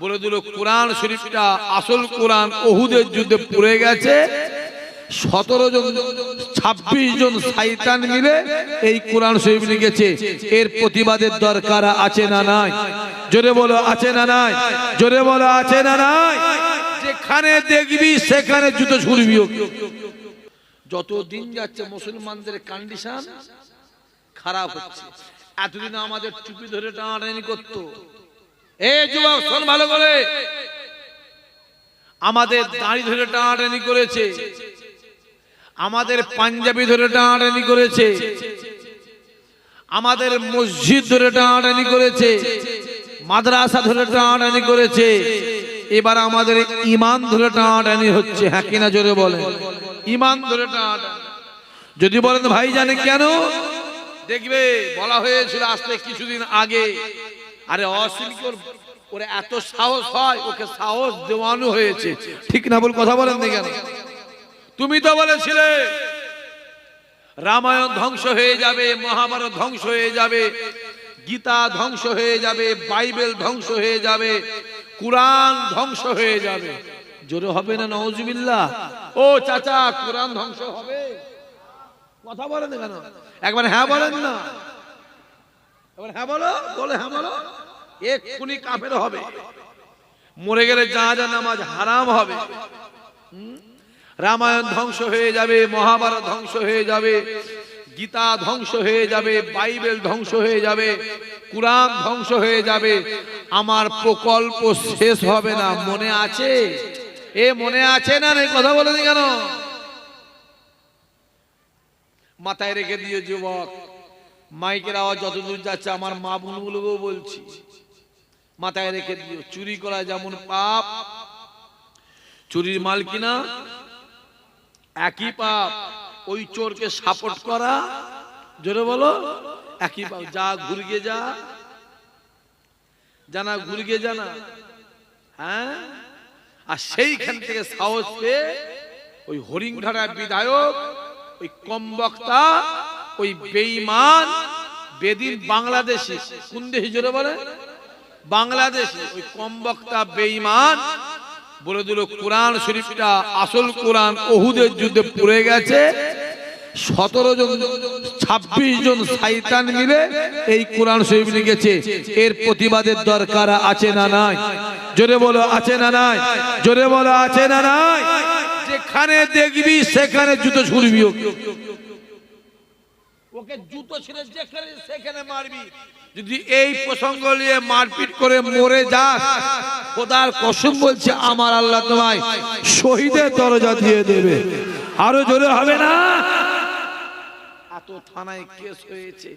বলে দিল কোরআন শরীফটা আসল কোরআন ওহুদের যুদ্ধে পড়ে গেছে। 17 জন 26 জন শয়তান মিলে এই কোরআন শরীফ লিখেছে। এর প্রতিবাদের দরকার আছে না নাই? জোরে বলো আছে না নাই? জোরে বলো আছে না নাই? যেখানে দেখবি সেখানে জুতো ছুড়বি। যত দিন যাচ্ছে মুসলমানদের কন্ডিশন খারাপ হচ্ছে। এতদিন আমাদের টুপি ধরে টানাটানি করতো। এই যুবক শোন ভালো করে, আমাদের দাড়ি ধরে টানাটানি করেছে, আমাদের পাঞ্জাবি ধরে টানাটানি করেছে, আমাদের মসজিদ ধরে টানাটানি করেছে, মাদ্রাসা ধরে টানাটানি করেছে। এবার আমাদের ঈমান ধরে টানাটানি হচ্ছে। হ্যাঁ কিনা জোরে বলেন? ঈমান ধরে টানাটানি। যদি বলেন ভাই জানে কেন? দেখবে বলা হয়েছিল আসতে কিছুদিন আগে, আরে অশিলকর ওরে এত সাহস হয়, ওকে সাহস দেওয়ানো হয়েছে। ঠিক না বল? কথা বলেন না কেন? তুমি তো বলেছিলে রামায়ণ ধ্বংস হয়ে যাবে, মহাভারত ধ্বংস হয়ে যাবে, গীতা ধ্বংস হয়ে যাবে, বাইবেল ধ্বংস হয়ে যাবে, কুরআন ধ্বংস হয়ে যাবে। জোরে হবে না নাউজুবিল্লাহ? ও চাচা, কুরআন ধ্বংস হবে? কথা বলেন কেন? একবার হ্যাঁ বলেন না। একবার হ্যাঁ বলো, বলে হ্যাঁ বলো। এক্ষুনি কাফের হবে, মরে গেলে জানাজা নামাজ হারাম হবে। রামায়ণ ধ্বংস হয়ে যাবে, মহাভারত ধ্বংস হয়ে যাবে, গীতা ধ্বংস হয়ে যাবে, বাইবেল ধ্বংস হয়ে যাবে, কুরআন ধ্বংস হয়ে যাবে। আমার প্রকল্প শেষ হবে না। মনে আছে? এ মনে আছে না? কথা বলেন কেন? মাথায় রেখে দিয়ে যুবক, মাইকের আওয়াজ যতদূর যাচ্ছে আমার মা বোনগুলোকেও বলছি, মাথায় রেখে দিও। চুরি করা যেমন পাপ, চুরির মাল কিনা একই পাপ। ওই চোরকে সাপোর্ট করা, জোরে বলো, একই পাপ। যা ঘুরগে যা, জানা ঘুরগে জানা। হ্যাঁ, আর সেইখান থেকে সাহস পেয়ে ওই হরিণঘাটা বিধায়ক, ওই কমবক্তা, ওই বেঈমান বেদিন বাংলাদেশি, কোন দেশে জোরে বলে? বাংলাদেশি। ওই কমবক্তা বেঈমান বলে দিল কোরআন শরীফটা আসল কোরআন ওহুদের যুদ্ধে পড়ে গেছে। 17 জন 26 জন শয়তান মিলে এই কোরআন শরীফ লিখেছে। এর প্রতিবাদের দরকার আছে না নাই? জোরে বলো আছে না নাই? জোরে বলো আছে না নাই? যেখানে দেখবি সেখানে জুতো ছুড়বি। ওকে জুতো ছিঁড়ে যেখানে সেখানে মারবি। যদি এই প্রসঙ্গ নিয়ে মারপিট করে মরে যাস, খোদার কসম বলছে আমার আল্লাহ তোমায় শহীদের দরজা দিয়ে দেবে। আরো জোরে হবে না? এত থানায় কেস হয়েছে,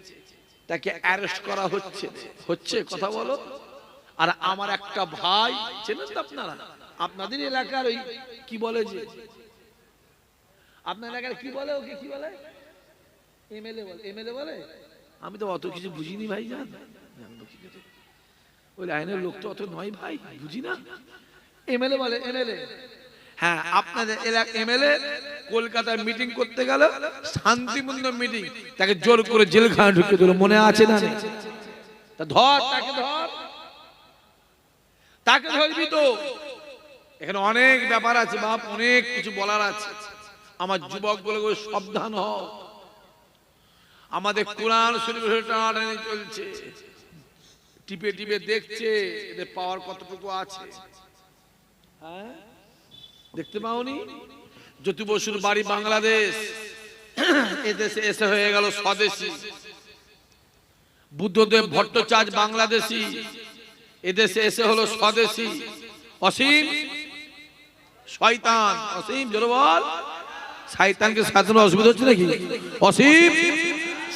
তাকে অ্যারেস্ট করা হচ্ছে। কথা বলো। আর আমার একটা ভাই, চেনেন তো আপনারা? আপনাদের এলাকার ওই কি বলে, যে আপনার এলাকার কি বলে, ওকে কি বলে? এমএলএ বলে। এমএলএ বলে? আমি তো অত কিছু বুঝিনি ভাই, জান। ওই লাইনের লোক তো অত নয় ভাই, বুঝি না। এমএলএ বলে, এমএলএ। হ্যাঁ, আপনাদের এলাকা এমএলএ কলকাতায় মিটিং করতে গেল, শান্তিপূর্ণ মিটিং, তাকে জোর করে জেলখানায় ঢুকে দিল। মনে আছে না? তা ধর, তাকে ধর, তাকে ধরবি তো। এখানে অনেক ব্যাপার আছে বাপ, অনেক কিছু বলার আছে। আমার যুবক বলে সাবধান হও। আমাদের কোরআন শরীফের টানাটানি চলছে, টিপে টিপে দেখছে এদের পাওয়ার কতটুকু আছে। হ্যাঁ, দেখতে পাওনি? জ্যোতি বসুর বাড়ি বাংলাদেশ, এদেশে এসে হয়ে গেল স্বদেশী। বুদ্ধদেব ভট্টাচার্য বাংলাদেশী, এদেশে এসে হলো স্বদেশী। অসীম শয়তান, অসীম জোরে বল। শয়তানকে সাজানো অসুবিধা হচ্ছে নাকি? অসীম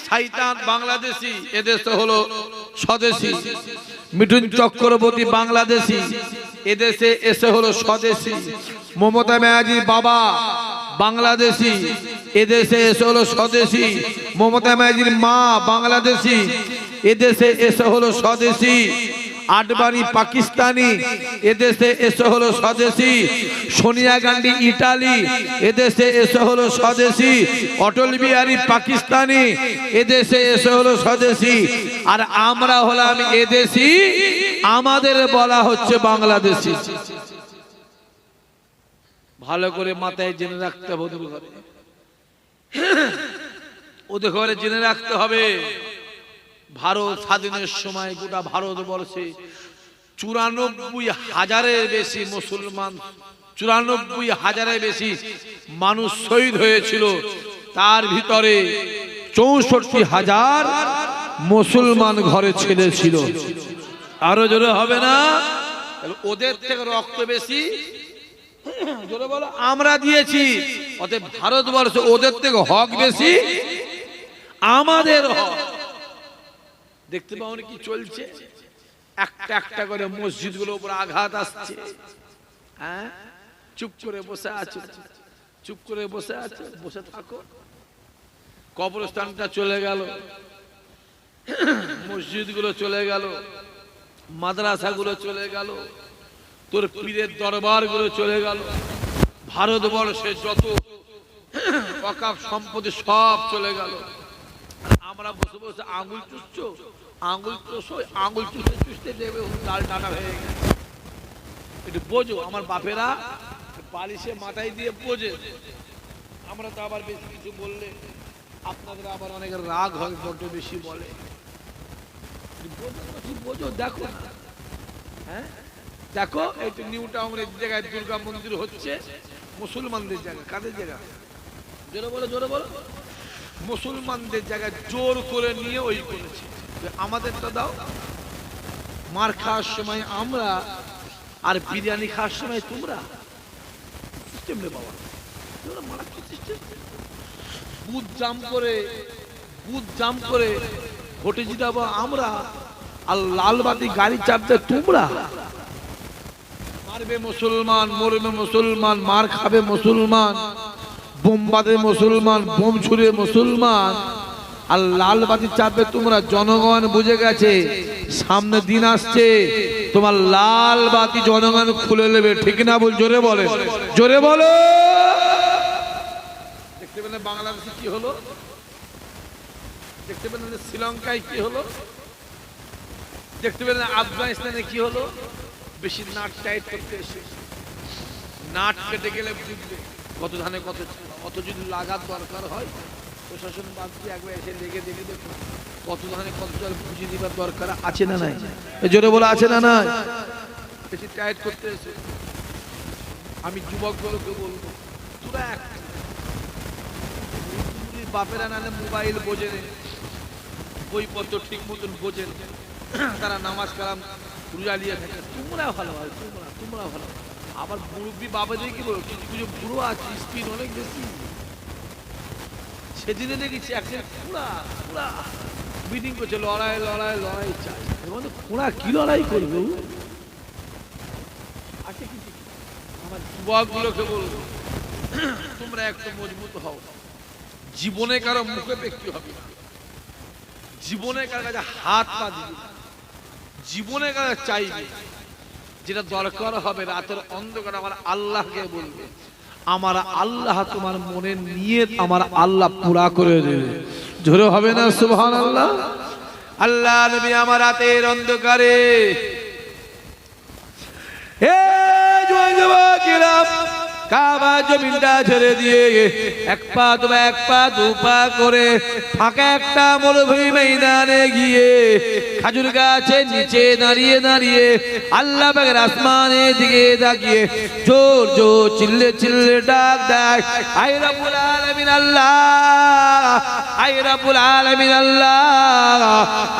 শয়তান বাংলাদেশী, এদেশে হলো স্বদেশী। মিঠুন চক্রবর্তী বাংলাদেশী, এদেশে এসে হলো স্বদেশী। মমতা ব্যানার্জির বাবা বাংলাদেশী, এদেশে এসে হলো স্বদেশী। মমতা ব্যানার্জির মা বাংলাদেশী, এদেশে এসে হলো স্বদেশী। আডবাণী পাকিস্তানি, এদেশে এসে হলো স্বদেশী। সোনিয়া গান্ধী ইটালি, এদেশে এসে হলো স্বদেশী। অটল বিহারী পাকিস্তানি, এদেশে এসে হলো স্বদেশী। আর আমরা হলাম এদেশী, আমাদের বলা হচ্ছে বাংলাদেশি। ভালো করে মাথায় জেনে রাখতে হবে, ওদের ঘরে জেনে রাখতে হবে ভারত স্বাধীনের সময় গোটা ভারতবর্ষে 94,000-এর বেশি মুসলমান, 94,000-এর বেশি মানুষ শহীদ হয়েছিল। তার ভিতরে 64,000 মুসলমান ঘরে ছেলে ছিল। আরো জোরে হবে না? ওদের থেকে রক্ত বেশি, জোরে বলো, আমরা দিয়েছি। অতএব ভারতবর্ষে ওদের থেকে হক বেশি, আমাদের হক। দেখতে পাও কি চলছে? একটা একটা করে মসজিদগুলোর উপর আঘাত আসছে। হ্যাঁ, চুপ করে বসে আছে, চুপ করে বসে আছে, বসে থাকো। কবরস্থানটা চলে গেল, মসজিদগুলো চলে গেল, মাদ্রাসাগুলো চলে গেল, তোর পীরের দরবারগুলো চলে গেল, ভারতবর্ষে যত ওয়াকফ সম্পত্তি সব চলে গেল। আমরা বসে বসে আঙুল চুষছ, আঙুল চুষতে চুষতে দেবে লাল টানা হয়ে গেছে। একটু বোঝো, আমার বাপেরা বালিশে মাথায় দিয়ে বোঝে। আমরা তো আবার বেশি কিছু বললে আপনাদের আবার অনেক রাগ হয়, বড্ড বেশি বলে। বোঝো, দেখো না, হ্যাঁ দেখো, এই তো নিউ টাউনের জায়গায় দুর্গা মন্দির হচ্ছে, মুসলমানদের জায়গা। কাদের জায়গা? জোরে বলো, জোরে বলো। মুসলমানদের জায়গায় জোর করে নিয়ে ওই করেছে। আমাদেরটা দাও। মার খাওয়ার সময় আমরা, আর বিরিয়ানি খাওয়ার সময় তোমরা। সিস্টেম রে বাবা, মারাত্মক সিস্টেম। বুথ জাম করে ভোটে জিতাবো আমরা, আর লালবাতি গাড়ি চাপতে তোমরা। মারবে মুসলমান, মরবে মুসলমান, মার খাবে মুসলমান, বোম বাঁধে মুসলমান, বোম ছুড়ে মুসলমান, আর লালবাতি চাপবে তোমরা। জনগণ বুঝে গেছে সামনে দিন আসছে, তোমার লাল বাতি জনগণ খুলে নেবে। ঠিক না বল? জোরে বলে, জোরে বলো। দেখতে পেলেন বাংলাদেশে কি হলো? দেখতে পেলেন শ্রীলঙ্কায় কি হলো? দেখতে পেলেন আফগানিস্তানে কি হলো? বেশি নাট টাইট করতে এসে নাট কেটে গেলে বুঝবে কত ধানে কত। অত যদি লাগার দরকার হয়, প্রশাসন বাদ দিয়ে একবার এসে লেগে দেখে দেখুন কত ধানে কত জল বুঝিয়ে দিবার দরকার আছে না নাই? জোরে বলে আছে না নাই? বেশি টাইট করতে এসে আমি যুবকগুলোকে বলবো, তোরা এক বাপেরা নালে মোবাইল বোঝে, বইপত্র ঠিক মতন বোঝেন, তারা নামাজ কালাম রোজা নিয়ে থাকে। তোমরা ভালো হয়, তোমরা ভালো। আবার মুরব্বী বাবাদের কি বলো, কিছু কিছু বুড়ো আছে স্পিড অনেক বেশি। সেদিনে দেখেছি একজন পুরা মিটিং করছে, লড়াই চাই। পুরা কি লড়াই করবে? আছে কিছু। আমার যুবকগুলোকে বলবো, তোমরা একটু মজবুত হও। জীবনে কারো মুখে ব্যক্তি হবে না, জীবনে কারো কাছে হাত পা দিবি না, জীবনে কারো চাইবে। যেটা দরকার হবে রাতের অন্ধকার আমার আল্লাহকে বলবে, আমার আল্লাহ তোমার মনের নিয়ত আমার আল্লাহ পুরা করে দেবে। জোরে হবে না সুবহানাল্লাহ? আল্লাহ নবী আমার রাতের অন্ধকারে, হে যুবকেরা, কাবা জমিনটা ছেড়ে দিয়ে এক পা দু পা করে ফাঁকা একটা মরুভূমি ময়দানে গিয়ে খাজুর গাছের নিচে দাঁড়িয়ে আল্লাহ পাকের আসমানের দিকে তাকিয়ে জোর জোর চিল্লে ডাক দেয়, আই রব্বুল আলামিন আল্লাহ, আই রব্বুল আলামিন আল্লাহ,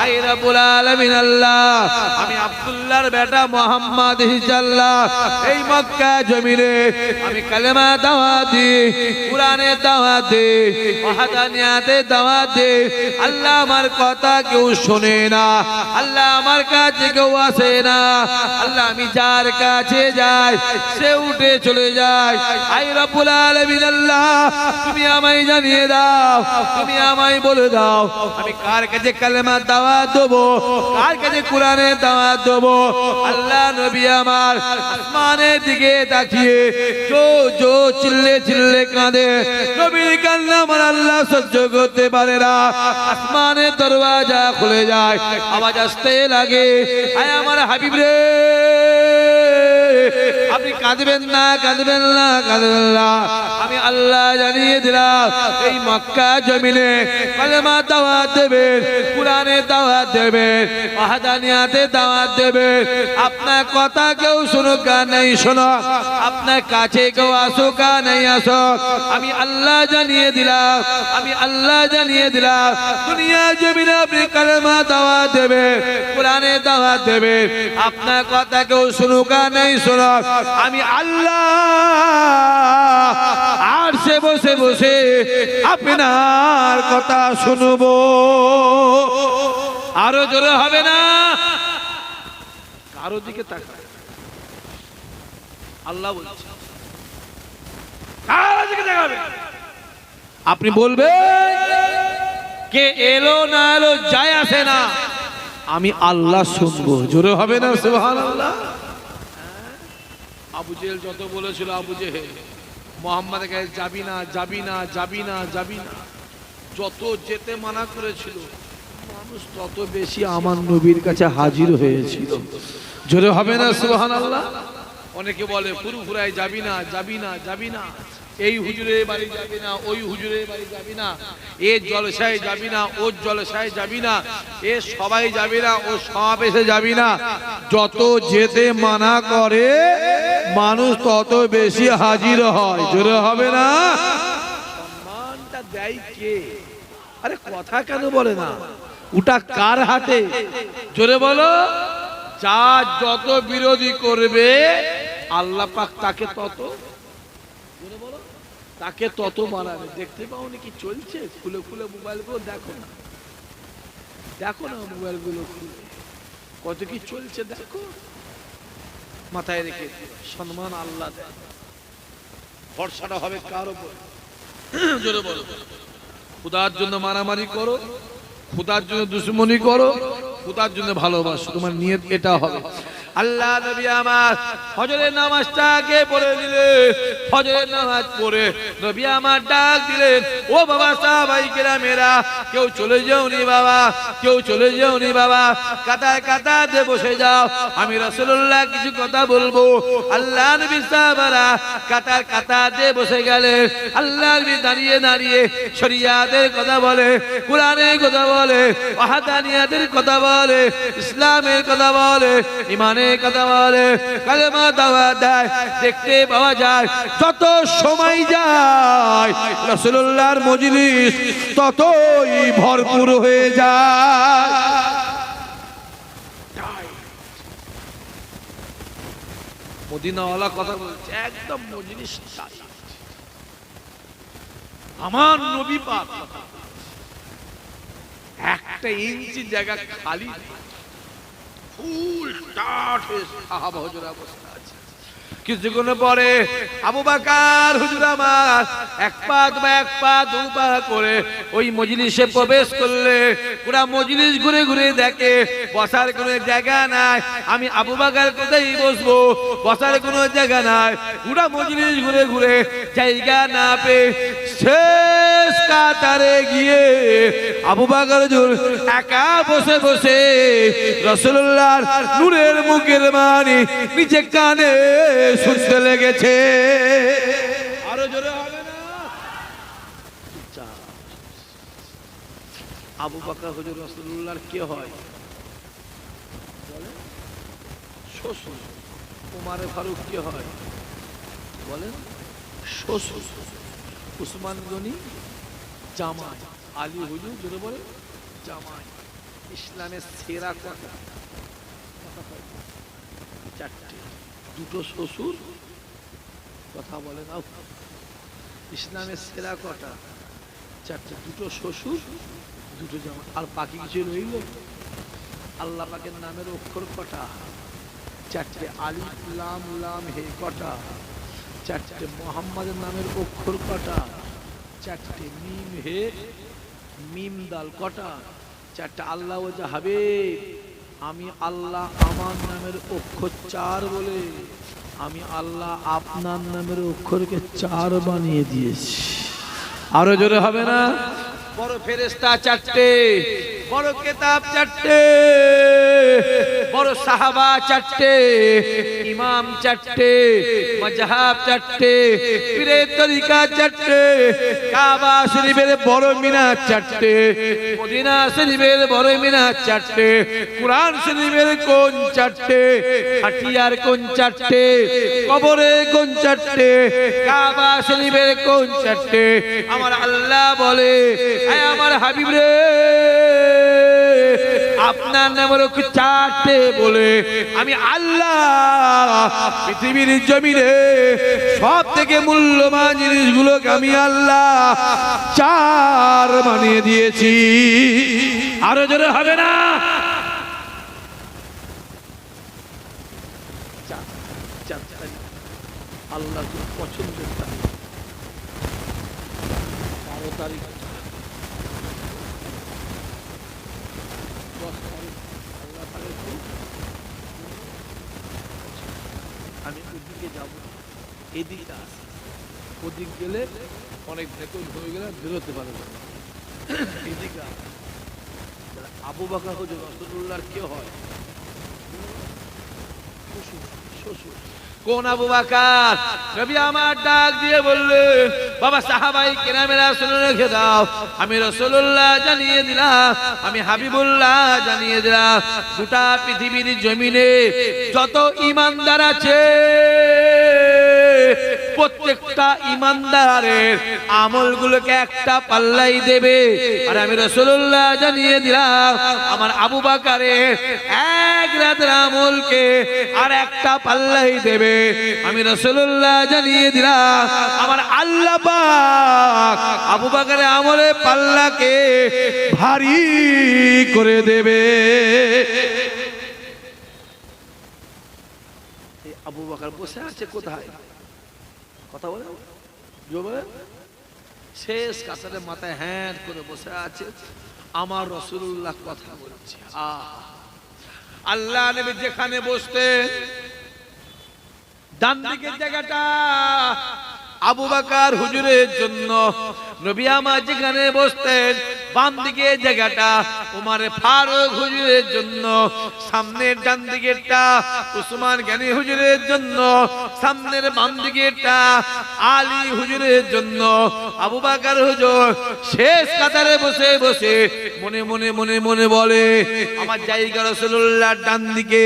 আই রব্বুল আলামিন আল্লাহ। আমি আব্দুল্লাহর বেটা মুহাম্মদ হিজাল্লাহ এই মক্কা জমিনে আমি কালেমা দাওয়াত দি, কুরআনে দাওয়াত দি, ওয়াহদানিয়াতে দাওয়াত দি। আল্লাহ আমার কথা কেউ শোনে না, আল্লাহ আমার কাছে কেউ আসে না। আল্লাহ আমি যার কাছে যাই সে উঠে চলে যায়। আই রব্বুল আলামিন আল্লাহ, তুমি আমায় জানিয়ে দাও, তুমি আমায় বলে দাও আমি কার কাছে কালেমা দাওয়াত দেব, কার কাছে কুরআনে দাওয়াত দেব। আল্লাহ নবী আমার আসমানের দিকে তাকিয়ে জো চিল্লে চিল্লে কাঁদে, নবীর কান্না আমার আল্লাহ সহ্য করতে পারে না। আসমানের দরওয়াজা খুলে যায়, আওয়াজ আসতে লাগে, আয় আমার হাবিব রে, আপনি কাঁদবেন না, কাঁদবেন না, কাঁদবেন না। আমি আল্লাহ জানিয়ে দিলাম, এই মক্কা জমিনে কালেমা দাওয়াত দেবেন, কুরআনে দাওয়াত দেবেন, ওয়াহদানিয়াতে দাওয়াত দেবেন। আপনার কথা কেউ শুনুক আর নাই শুনুক, আপনার কাছে কেউ আসুক আর নাই আসুক, আমি আল্লাহ জানিয়ে দিলাম, আমি আল্লাহ জানিয়ে দিলাম, দুনিয়া জমিনে আপনি কালেমা দাওয়াত দেবেন, কুরআনে দাওয়াত দেবেন। আপনার কথা কেউ শুনুক আর নাই শুনুক, আমি আল্লাহ আর সে বসে বসে আপনার কথা শুনবো। আরো জোরে হবে না? কারো দিকে তাকায়, আল্লাহ বলছে কারো দিকে তাকাবে। আপনি বলবেন কে এলো না এলো যায় আসে না, আমি আল্লাহ শুনবো। জোরে হবে না? সুবহানাল্লাহ। আবু জেহেল যত বলেছিল, আবু জেহেল মুহাম্মাদের কাছে যাবি না, যাবি না, যাবি না, যাবি না, যত যেতে মানা করেছিল, মানুষ তত বেশি আমার নবীর কাছে হাজির হয়েছিল। জোরে হবে না? সুবহানাল্লাহ। অনেকে বলে ফুরফুরায় যাবি না, যাবি না, যাবি না, এই হুজুরের বাড়ি যাবি না, ওই হুজুরের বাড়ি যাবি না, এ জলসায় যাবি না, ও জলসায় যাবি না, এ সবাই যাবি না, ও সমাবেশে যাবি না। যত যেতে মানা করে মানুষ তত বেশি হাজির হয়। জোরে হবে না? সম্মানটা দেয় কে? আরে কথা কেন বলে না? ওটা কার হাতে? জোরে বলো। যা যত বিরোধী করবে আল্লাহ পাক তাকে তত, জোরে বলো, তাকে তত বাড়াবে। দেখতে পাওনি কি চলছে? খুলে খুলে মোবাইল গুলো দেখো না, দেখো না মোবাইল গুলো খুলে কত কি চলছে দেখো। মাথায় রেখে সম্মান আল্লাহ দেয়, ভরসাটা হবে কার উপর? জোরে বলো। খুদার জন্য মারামারি করো, খুদার জন্য দুশ্মনী করো, খুদার জন্য ভালোবাসো, তোমার নিয়ত এটা হবে। আল্লাহ নবী আমার ফজরের নামাজটাকে পড়ে দিলেন, ফজরের নামাজ পড়ে নবী আমার ডাক দিলেন, ও বাবা সাহাবাই কেরামেরা, কেউ চলে যাওনি বাবা, কেউ চলে যাওনি বাবা, কাতার কাতারে বসে যাও, আমি রাসূলুল্লাহ কিছু কথা বলবো। আল্লাহ নবী সাহাবারা কাতার কাতারে বসে গেলেন। আল্লাহ নবী দাঁড়িয়ে দাঁড়িয়ে শরিয়াতের কথা বলে, কুরআনের কথা বলে, ওয়াহদানিয়াতের কথা বলে, ইসলামের কথা বলে, ইমানের কথা বলে, কালেমা দাওয়াত দেয়। দেখতে পাওয়া যায় যত সময় যায় রাসূলুল্লাহর মজলিস ততই ভরপুর হয়ে যায়। মদিনাওয়ালা কথা বলছে, একদম মজলিস আমার নবী পাক, একটা ইঞ্চি জায়গা খালি, ফুল টাট হয়ে সাহাবা হুজুরা বসে আছে। কিছুক্ষণ পরে আবু বকর হুজুর আমার এক পা দু পা করে ওই মজলিসে প্রবেশ করলে, পুরা মজলিস ঘুরে ঘুরে দেখে বসার কোনো জায়গা নাই। আমি আবু বকর কোথায় বসবো, বসার কোনো জায়গা নাই। পুরা মজলিস ঘুরে ঘুরে জায়গা না পেয়ে শেষ কাতারে গিয়ে আবু বকর হুজুর একা বসে বসে রাসূলুল্লাহর নূরের মুখের বাণী নিচে কানে শুনতে লেগেছে। আরো জোরে হবে না? আবু বকর হুজুর রাসূলুল্লাহর কে হয় বলে? শ্বশুর। ওমর ফারুক কে হয় বলেন? শ্বশুর। উসমান গনি জামাই, আলী হুজুর জোরে বলে জামাই। ইসলামের সেরা কথা চারটে, দুটো শ্বশুর, কথা বলে না। ইসলামের সেরা কটা? চারটে, দুটো শ্বশুর, দুটো জামাই। আর বাকি কিছু রইল? আল্লাহ পাকের নামের অক্ষর কটা? চারটে। আলিফ লাম লাম হে কটা? চারটে। মুহাম্মাদের নামের অক্ষর কটা? চারটে। মিম হে মিম দাল কটা? চারটে। আল্লাহ ওয়াজা হাবিব আমি আল্লাহ আমার নামের অক্ষর 4 বলে আমি আল্লাহ আপনার নামের অক্ষরকে 4 বানিয়ে দিয়েছি। আরো জোরে হবে না? বড় ফেরেশতা 4টে, বড় কিতাব 4টে, বড় সাহাবা 4টে, ইমাম 4টে, মাযহাব 4টে, পীরের তরিকা 4টে, কাবা শরীফের বড় মিনার 4টে, মদিনা শরীফের বড় মিনার 4টে, কুরআন শরীফের কোণ 4টে, হাতিয়ার কোণ 4টে, কবরে কোণ 4টে, কাবা শরীফের কোণ 4টে। আমার আল্লাহ বলে, আয় আমার হাবিব রে, আপনার নামের 4টে বলে আমি আল্লাহ পৃথিবীর জমিনে সব থেকে মূল্যবান জিনিসগুলোকে আমি আল্লাহ 4 বানিয়ে দিয়েছি। আরো জোরে হবে না? আল্লাহ পছন্দের তারিখ 12 তারিখ, 10 তারিখ আল্লাহ আমি ওদিকে যাব, এদিকে আসি, ওদিক গেলে অনেক ভেতর হয়ে গেলে বেরোতে পারবে। এদিকে আবু বকর হুজুর রাসূলুল্লাহর কে হয়? শ্বশুর। কোন আবু বকর? নবী আমার ডাক দিয়ে বললেন, বাবা সাহাবাই কেরামেরা শুনে রেখে দাও, আমি রাসূলুল্লাহ জানিয়ে দিলাম, আমি হাবিবুল্লাহ জানিয়ে দিলাম, গোটা পৃথিবীর জমিনে যত ঈমানদার আছে প্রত্যেকটা ঈমানদারের আমলগুলোকে একটা পাল্লাই দেবে। আর আমি রাসূলুল্লাহ জানিয়ে দিলাম, আমার আবু বকরের এক রাতের আমলকে আর একটা পাল্লাই দেবে। আমি রাসূলুল্লাহ জানিয়ে দিলাম, আমার আল্লাহ পাক আবু বকরের আমলের পাল্লাকে ভারী করে দেবে। আবু বকর বসে আছে কোথায়? কথা বলে শেষ কাতারে মাথায় হ্যাঁ করে বসে আছে, আমার রাসূলুল্লাহ কথা বলছে। আল্লাহ নবী যেখানে বসতেন ডান দিকের জায়গাটা আবু বকর হুজুরের জন্য, নবী আমার যেখানে বসতেন বাম দিকে জায়গাটা ওমর ফারুক হুজুরের জন্য, সামনের ডান দিকেরটা উসমান গনি হুজুরের জন্য, সামনের বাম দিকেরটা আলী হুজুরের জন্য। আবু বকর হুজুর শেষ কাতারে বসে বসে মনে মনে মনে মনে বলে, আমার জায়গা রাসূলুল্লাহর ডান দিকে,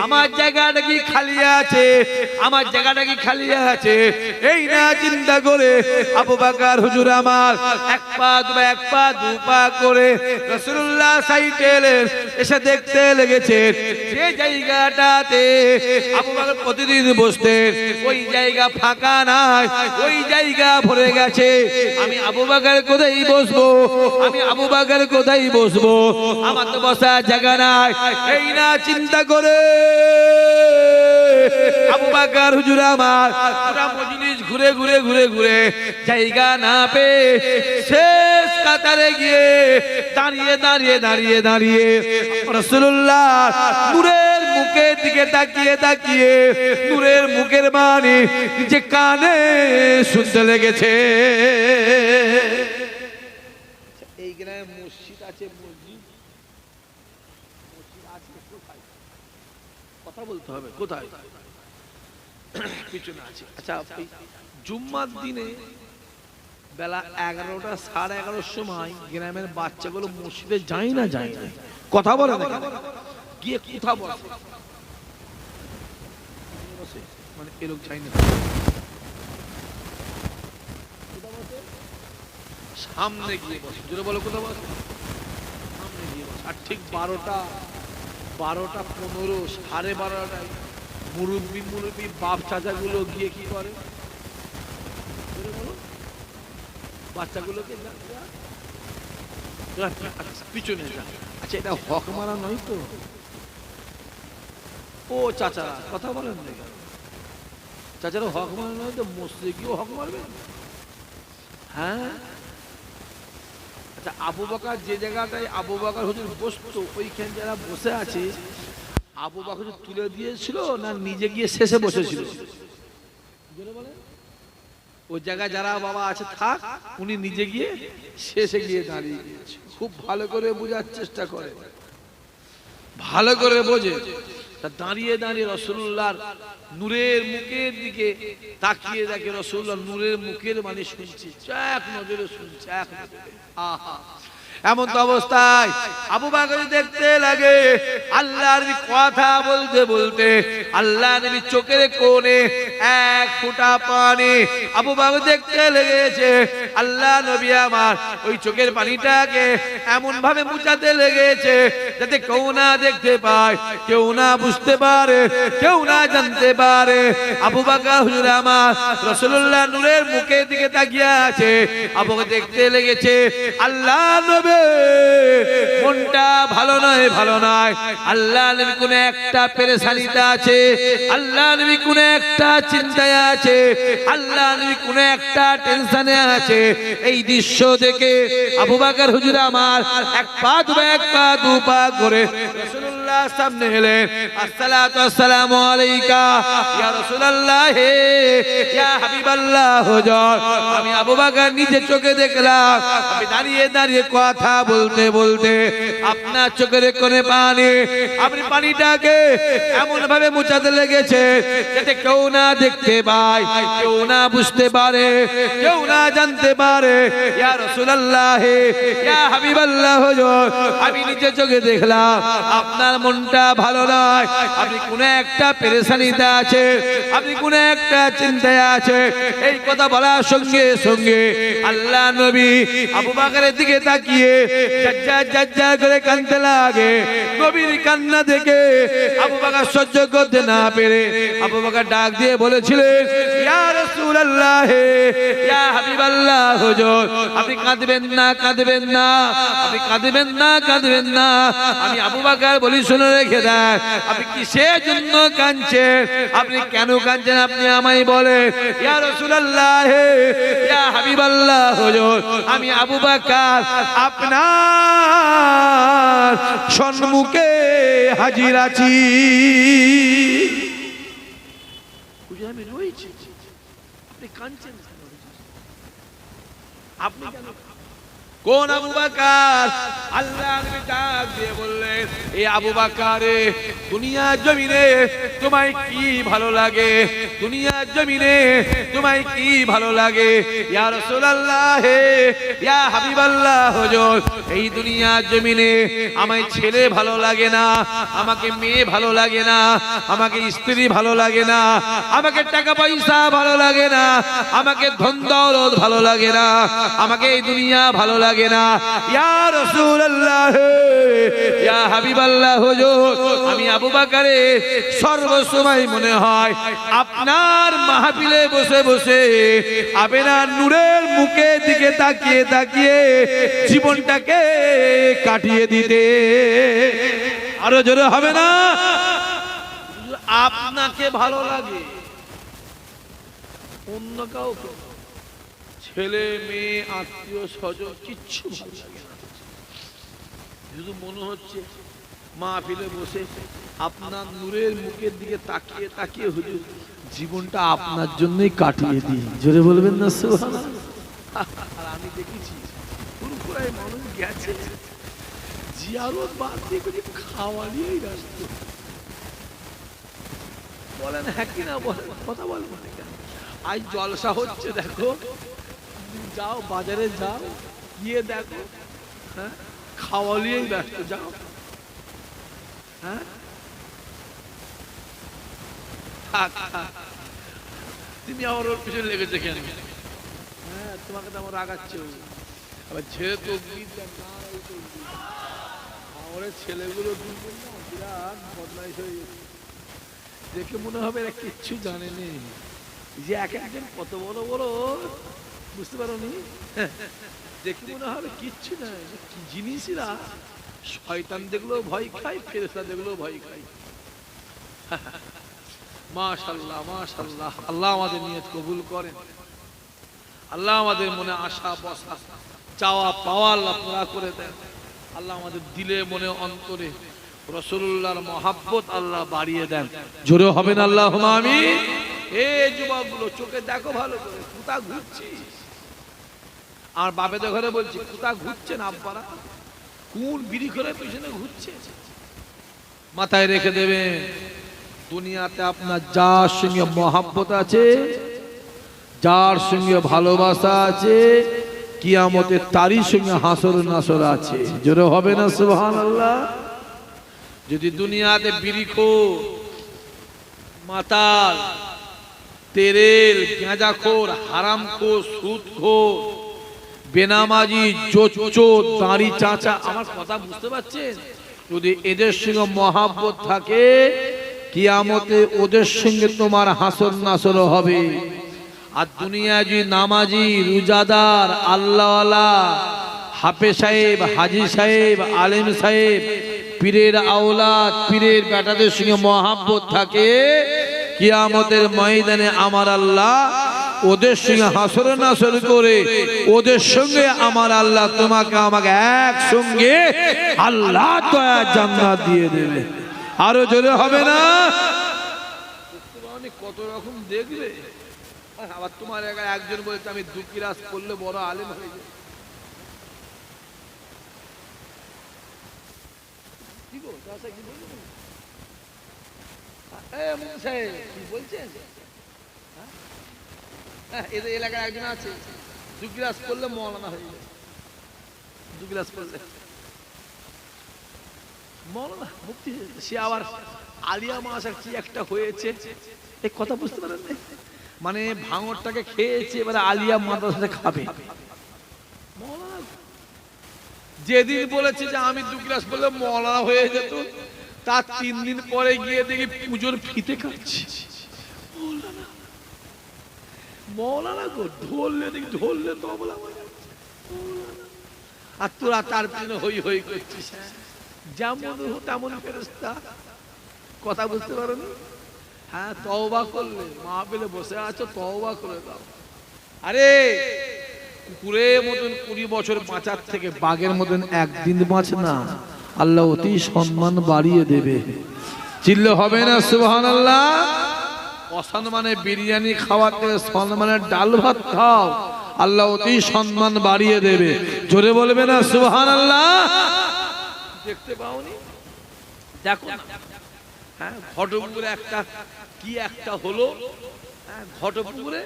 আমার জায়গাটা কি খালি আছে? আমার জায়গাটা কি খালি আছে? এই না চিন্তা করে আবু বকর হুজুর আমার এক পা দু পা করে রাসূলুল্লাহ সাইডে এসে দেখতে লেগেছে যে জায়গাটাতে আবু বকর প্রতিদিন বসতেন ওই জায়গা ফাঁকা নাই, ওই জায়গা ভরে গেছে। আমি আবু বকর কোথায় বসবো? আমি আবু বকর কোথায় বসবো? আমার তো বসার জায়গা নাই। এই না চিন্তা করে আবু বকর হুজুর আমার পুরা মজলিস ঘুরে ঘুরে ঘুরে ঘুরে জায়গা না পেয়ে শেষ কাতারে গিয়ে দাঁড়িয়ে দাঁড়িয়ে দাঁড়িয়ে দাঁড়িয়ে রাসূলুল্লাহ নূরের মুখের দিকে তাকিয়ে তাকিয়ে নূরের মুখের বাণী যে কানে শুনতে লেগেছে। এই গ্রামে মসজিদ আছে, মসজিদ আছে কোথায়? কথা বলতে হবে কোথায়? পিছনে আছে। আচ্ছা, জুম্মার দিনে বেলা 11টা 11:30 সময় গ্রামের বাচ্চাগুলো মসজিদে যায় না? যায় না? কথা বলে না? গিয়ে কোথা বসে? মানে এরকম চাই না, সামনে গিয়ে বসে। জোরে বলো কোথা বসে? সামনে গিয়ে বসে। আর ঠিক 12টা 15 12:30টায় মুরব্বী বাপ চাচাগুলো গিয়ে কি করে? বাচ্চাগুলোকে পিছনে যা। আচ্ছা, এটা হক মারা নয় তো? ও চাচা কথা বলেন না, চাচারা হক মারা নয় তো? মসজিদে গিয়েও হক মারবে? হ্যাঁ, আচ্ছা, আবু বকর যে জায়গাটায় আবু বকর হুজুর বসতো ওইখানে যারা বসে আছে, আবু বকর হুজুর তুলে দিয়েছিল না নিজে গিয়ে শেষে বসেছিল? ওই জায়গায় যারা বাবা আছে থাক, উনি নিজে গিয়ে শেষে গিয়ে দাঁড়িয়ে গিয়েছে। খুব ভালো করে বোঝার চেষ্টা করে, ভালো করে বোঝে। তা দাঁড়িয়ে দাঁড়িয়ে রাসূলুল্লাহর নূরের মুখের দিকে তাকিয়ে দেখে রাসূলুল্লাহ নূরের মুখের মানে শুনছে, এক নজরে শুনছে, এক নজরে। আহা, এমন তো অবস্থায় আবু বকর দেখতে লাগে আল্লাহর নবী কথা বলতে বলতে আল্লাহর নবী চোখের কোণে এক ফোঁটা পানি আবু বকর দেখতে লেগেছে। আল্লাহ নবী আমার ওই চোখের পানিটাকে এমন ভাবে মুছাতে লেগেছে যাতে কেউ না দেখতে পায়, কেউ না বুঝতে পারে, কেউ না জানতে পারে। আবু বকর হুজুর আমার রাসূলুল্লাহ নূরের মুখের দিকে তাকিয়ে আছে। আবু বকর দেখতে লেগেছে আল্লাহ নবী মনটা ভালো নয়, ভালো নয়। আল্লাহ নবী কোন একটা পেরেশানিতে আছে, আল্লাহ নবী কোন একটা চিন্তায় আছে, আল্লাহ নবী কোন একটা টেনশনে আছে। এই দৃশ্য দেখে আবু বকর হুজুর আমার এক পা দু পা করে রাসূলুল্লাহর সামনে এলেন। আসসালাতু আসসালামু আলাইকা ইয়া রাসূলুল্লাহ, ইয়া হাবিবাল্লাহ হুজুর। আমি আবু বকর নিজে চোখে দেখলাম আপনি দাঁড়িয়ে দাঁড়িয়ে কথা বলতে বলতে আপনার চোখের কোণে পানি, আপনি পানিটাকে এমন ভাবে মুছাতে লেগেছে যাতে কেউ না দেখতে পায়, কেউ না বুঝতে পারে, কেউ না জানতে পারে। ইয়া রাসূলুল্লাহ, ইয়া হাবিবাল্লাহ হুজুর, আমি নিজে চোখে দেখলাম আপনার মনটা ভালো নয়, আপনি কোন একটা পেরেশানিতে আছে, আপনি কোন একটা চিন্তায় আছে। এই কথা বলার সঙ্গে সঙ্গে আল্লাহ নবী আবু বকরের দিকে তাকিয়ে জাজ্জা করে কাঁদতে লাগে। নবীর কান্না দেখে আবু বকর সহ্য করতে না পেরে আবু বকর ডাক দিয়ে বলেছিলেন, ইয়া রাসূলুল্লাহ, ইয়া হাবিবাল্লাহ হুজুর, আপনি কাঁদবেন না, কাঁদবেন না, আপনি কাঁদবেন না, কাঁদবেন না। আমি আবু বকর বলি শুনে রেখে দেন, আপনি কিসের জন্য কাঁদছেন, আপনি কেন কাঁদছেন আপনি আমায় বলেন। ইয়া রাসূলুল্লাহ, ইয়া হাবিবাল্লাহ হুজুর, আমি আবু বকর আপনার সম্মুখে হাজির আছি। আমি রয়েছি, আপনি কাঁদছেন, আপনি কেন? কোন আবু বকর? আল্লাহ নবী ডাক দিয়ে বললেন, এই আবু বকর, দুনিয়ার জমিনে তোমায় কি ভালো লাগে, দুনিয়ার জমিনে তোমায় কি ভালো লাগে? ইয়া রাসূলুল্লাহ, ইয়া হাবিবাল্লাহ হুজুর, এই দুনিয়ার জমিনে আমায় ছেলে ভালো লাগে না, আমাকে মেয়ে ভালো লাগে না, আমাকে স্ত্রী ভালো লাগে না, আমাকে টাকা পয়সা ভালো লাগে না, আমাকে ধন দৌলত ভালো লাগে না, আমাকে এই দুনিয়া ভালো লাগে না। ইয়া রাসূলুল্লাহ, ইয়া হাবিবাল্লাহ হুজুর, আমি আবু বকর সর্বসময় মনে হয় আপনার মাহফিলে বসে বসে আপনার নূরের মুখের দিকে তাকিয়ে তাকিয়ে জীবনটাকে কাটিয়ে দিতে। আরো জোরে হবে না? আপনাকে ভালো লাগে, অন্য কাউকে, ছেলে মেয়ে আত্মীয় স্বজন কিচ্ছু ভালো লাগে না। শুধু মনে হচ্ছে মাহফিলে বসে আপনার নূরের মুখের দিকে তাকিয়ে তাকিয়ে হুজুর জীবনটা আপনার জন্যই কাটিয়ে দিই। জোরে বলবেন না সুবহানাল্লাহ? আর আমি দেখেছি পুরোপুরাই মানুষ গেছে জিয়ারত বাদ দিয়ে খাওয়া নিয়েই ব্যস্ত। বলেন হ্যাঁ কি না বলেন, কথা বলবো না কেন? আজ জলসা হচ্ছে, দেখো, যাও বাজারে যাও, গিয়ে দেখো, হ্যাঁ খাওয়া নিয়েই ব্যস্ত। যাও, হ্যাঁ তুমি আমার ওর পিছনে লেগেছে কেন? হ্যাঁ তোমাকে তো আমার রাগাচ্ছে। আবার ছেলে তো আমার ছেলেগুলো বিরাট বদমাইশ হয়ে গেছে। দেখে মনে হবে এরা কিচ্ছু জানেনি, যে এক একজন কত বড় বড়, বুঝতে পারো নি? দেখে মনে হবে কিচ্ছু নাই, কি জিনিসরা। শয়তান দেখলেও ভয় খায়, ফেরেশতা দেখলেও ভয় খায়। মাশাআল্লাহ, মাশাআল্লাহ। আল্লাহ আমাদের নিয়ত কবুল করেন, আল্লাহ আমাদের মনে আশা বসা চাওয়া পাওয়া আল্লাহ পুরা করে দেন। আল্লাহ আমাদের দিলে মনে অন্তরে রাসূলুল্লাহর মহব্বত আল্লাহ বাড়িয়ে দেন। জোরে হবে না আল্লাহুম্মা আমিন। এই যুবকগুলো চোখে দেখো ভালো করে, কোথা ঘুরছিস? আর বাপেদের ঘরে বলছি কোথা ঘুরছেন আব্বারা? কোন বিড়ি করে পিছনে ঘুরছে? মাথায় রেখে দেবেন, দুনিয়াতে আপনার যার সঙ্গে মহব্বত আছে, যার সঙ্গে ভালোবাসা আছে, কিয়ামতে তারই সঙ্গে হাসর নাসর আছে। জোরে হবে না সুবহানাল্লাহ। যদি দুনিয়াতে বিড়িখোর, মাতাল, তেরেল, গাঁজাখোর, হারামখোর, সুদখোর, বেনামাজি, জোচ্চোর, দাড়ি চাচা, আমার কথা বুঝতে পারছেন? যদি এদের সঙ্গে মহব্বত থাকে, কিয়ামতে ওদের সঙ্গে তোমার হাসর নাসর হবে। আর দুনিয়ায় যদি নামাজি, রোজাদার, আল্লাহওয়ালা, হাফেজ সাহেব, হাজি সাহেব, আলেম সাহেব, পীরের আওলাদ, পীরের বেটাদের সঙ্গে মহব্বত থাকে, কিয়ামতের ময়দানে আমার আল্লাহ ওদের সঙ্গে হাসর নাসর করে, ওদের সঙ্গে আমার আল্লাহ তোমাকে আমাকে একসঙ্গে আল্লাহ দয়া জান্নাত দিয়ে দেবে। আরো জোরে হবে না? কত রকম দেখবে। আবার তোমার একজন বলছে আমি দুকিরাজ করলে বড় আলেম হয়ে যাবে। কি গো চাচা, কি বলছেন? কি বলছেন? এদের এলাকার একজন আছে, দুকিরাজ করলে মৌলানা হয়ে যাবে। দুকিরাজ করলে মৌলানা মুক্তি, সে আবার আলিয়া মাসার কি একটা হয়েছে, এই কথা বুঝতে পারেন? মানে ভাঙরটাকে খেয়েছে, এবারে আলিয়া মাদ্রাসাতে খাবে। যেদিন বলেছে যে আমি দুকিরাজ করলে মৌলানা হয়ে যেত, তার 3 দিন পরে গিয়ে দেখি পুজোর ফিতে কাটছে। মৌলানা, মৌলানা গো, ধরলে দেখি ধরলে তো বলা, আর তোরা তার পিছনে হই হই করছিস। যেমন তেমন ফেরেশতা, কথা বুঝতে পারো না? হ্যাঁ, তওবা করলে মাহফিলে বসে আছো, তওবা করে দাও। আরে কুকুরের মতন 20 বছর বাঁচার থেকে বাঘের মতন একদিন বাঁচে না, আল্লাহ অতি সম্মান বাড়িয়ে দেবে। চিল্লে হবে না সুবহানাল্লাহ? অসম্মানে বিরিয়ানি খাওয়াতে সম্মানের ডাল ভাত খাও, আল্লাহ অতি সম্মান বাড়িয়ে দেবে। জোরে বলবে না সুবহানাল্লাহ? দেখতে পাওনি? দেখো, হ্যাঁ, ঘটপুকুরে একটা কি একটা হলো। হ্যাঁ, ঘটপুকুরে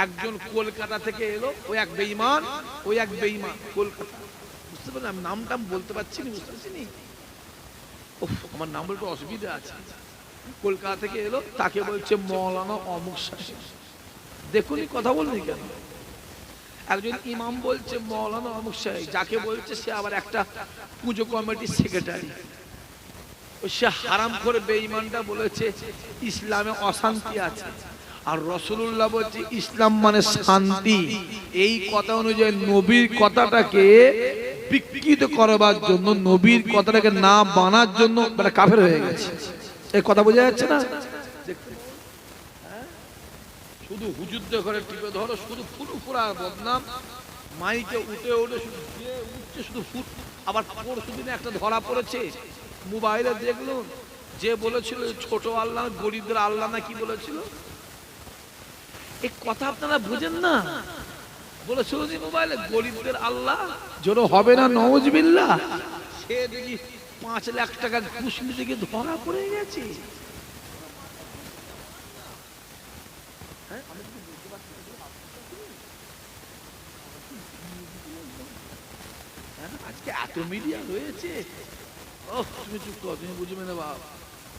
একজন কলকাতা থেকে এলো, ওই এক বেঈমান, ওই এক বেঈমান কলকাতা, বুঝতে পারলাম নামটা বলতে পারছি না, বুঝতে পারছি নি, আমার নাম বলতে অসুবিধা আছে। কলকাতা থেকে এলো, তাকে বলছে মৌলানা অমুক সাহেব। দেখুনি কথা বলনি কেন? একজন ইমাম বলছে মৌলানা অমুক সাহেব, যাকে বলছে সে আবার একটা পুজো কমিটির সেক্রেটারি। সে হারাম করে বেঈমানটা বলেছে ইসলামে অশান্তি আছে, আর রাসূলুল্লাহ বলছে ইসলাম মানে শান্তি। এই কথা অনুযায়ী নবীর কথাটাকে বিকৃত করবার জন্য, নবীর কথাটাকে না বানার জন্য মানে কাফের হয়ে গেছে। এই কথা বোঝা যাচ্ছে না? শুধু হুজুরদের ঘরে টিপে ধরো, শুধু ফুরফুরা বদনাম, মাইকে উঠে উঠে শুধু উঠছে, শুধু ফুট। আবার পরশু দিনে একটা ধরা পড়েছে, মোবাইলে দেখলুন, যে বলেছিল ছোট আল্লাহ, গরিবদের আল্লাহ না কি বলেছিল। এই কথা আপনারা বুঝেন না? বলেছিল যে মোবাইলে গরিবদের আল্লাহ। জোরে হবে না নাউজুবিল্লাহ? সে দেখি 5 লাখ টাকা ঘুষ নিতে গিয়ে ধরা পড়ে গেছে। আজকে এত মিডিয়া রয়েছে, তুমি চুপ কর, তুমি বুঝবে না বাবা,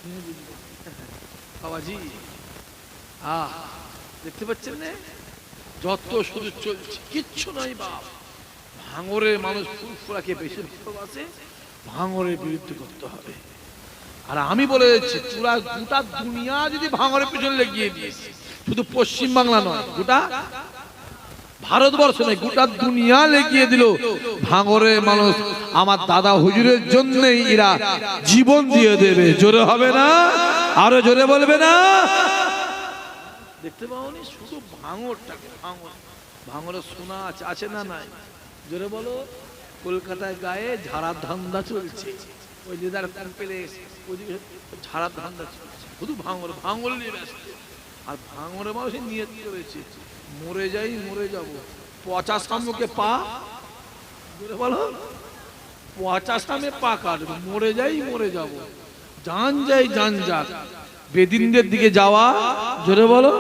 তুমি বুঝবে বাবাজি। দেখতে পাচ্ছেন না, যত শুধু চলছে, কিচ্ছু নয় বাপ। ভাঙরের মানুষ ফুরফুরাকে বেশি ভালোবাসে, ভাঙরের বিরুদ্ধে করতে হবে। আর আমি বলে যাচ্ছি, পুরা গোটা দুনিয়া যদি ভাঙরের পিছনে লেগিয়ে দিয়েছে, শুধু পশ্চিম বাংলা নয়, গোটা ভারতবর্ষ নয়, গোটা দুনিয়া লেগিয়ে দিল, ভাঙরের মানুষ আমার দাদা হুজুরের জন্যই এরা জীবন দিয়ে দেবে। জোরে হবে না? আরো জোরে বলবে না? দেখতে পাওনি শুধু ভাঙরটাকে, ভাঙরের সোনা আছে না নাই? জোরে বলো। কলকাতায় গায়ে ঝাড়ার ধান্দা চলছে, ওই লেদার কমপ্লেক্স, ওইদিকে ঝাড়ার ধান্দা চলছে, শুধু ভাঙর ভাঙর নিয়ে ব্যস্ত। আর ভাঙরে মানুষ নিয়ত করেছে মরে যাই মরে যাব, পচা সামুকে পা, জোরে বলো, পচা সামে পা কাটবে, মরে যাই মরে যাব, জান যাই জান যাক, বেদিনদের দিকে যাওয়া, জোরে বলো।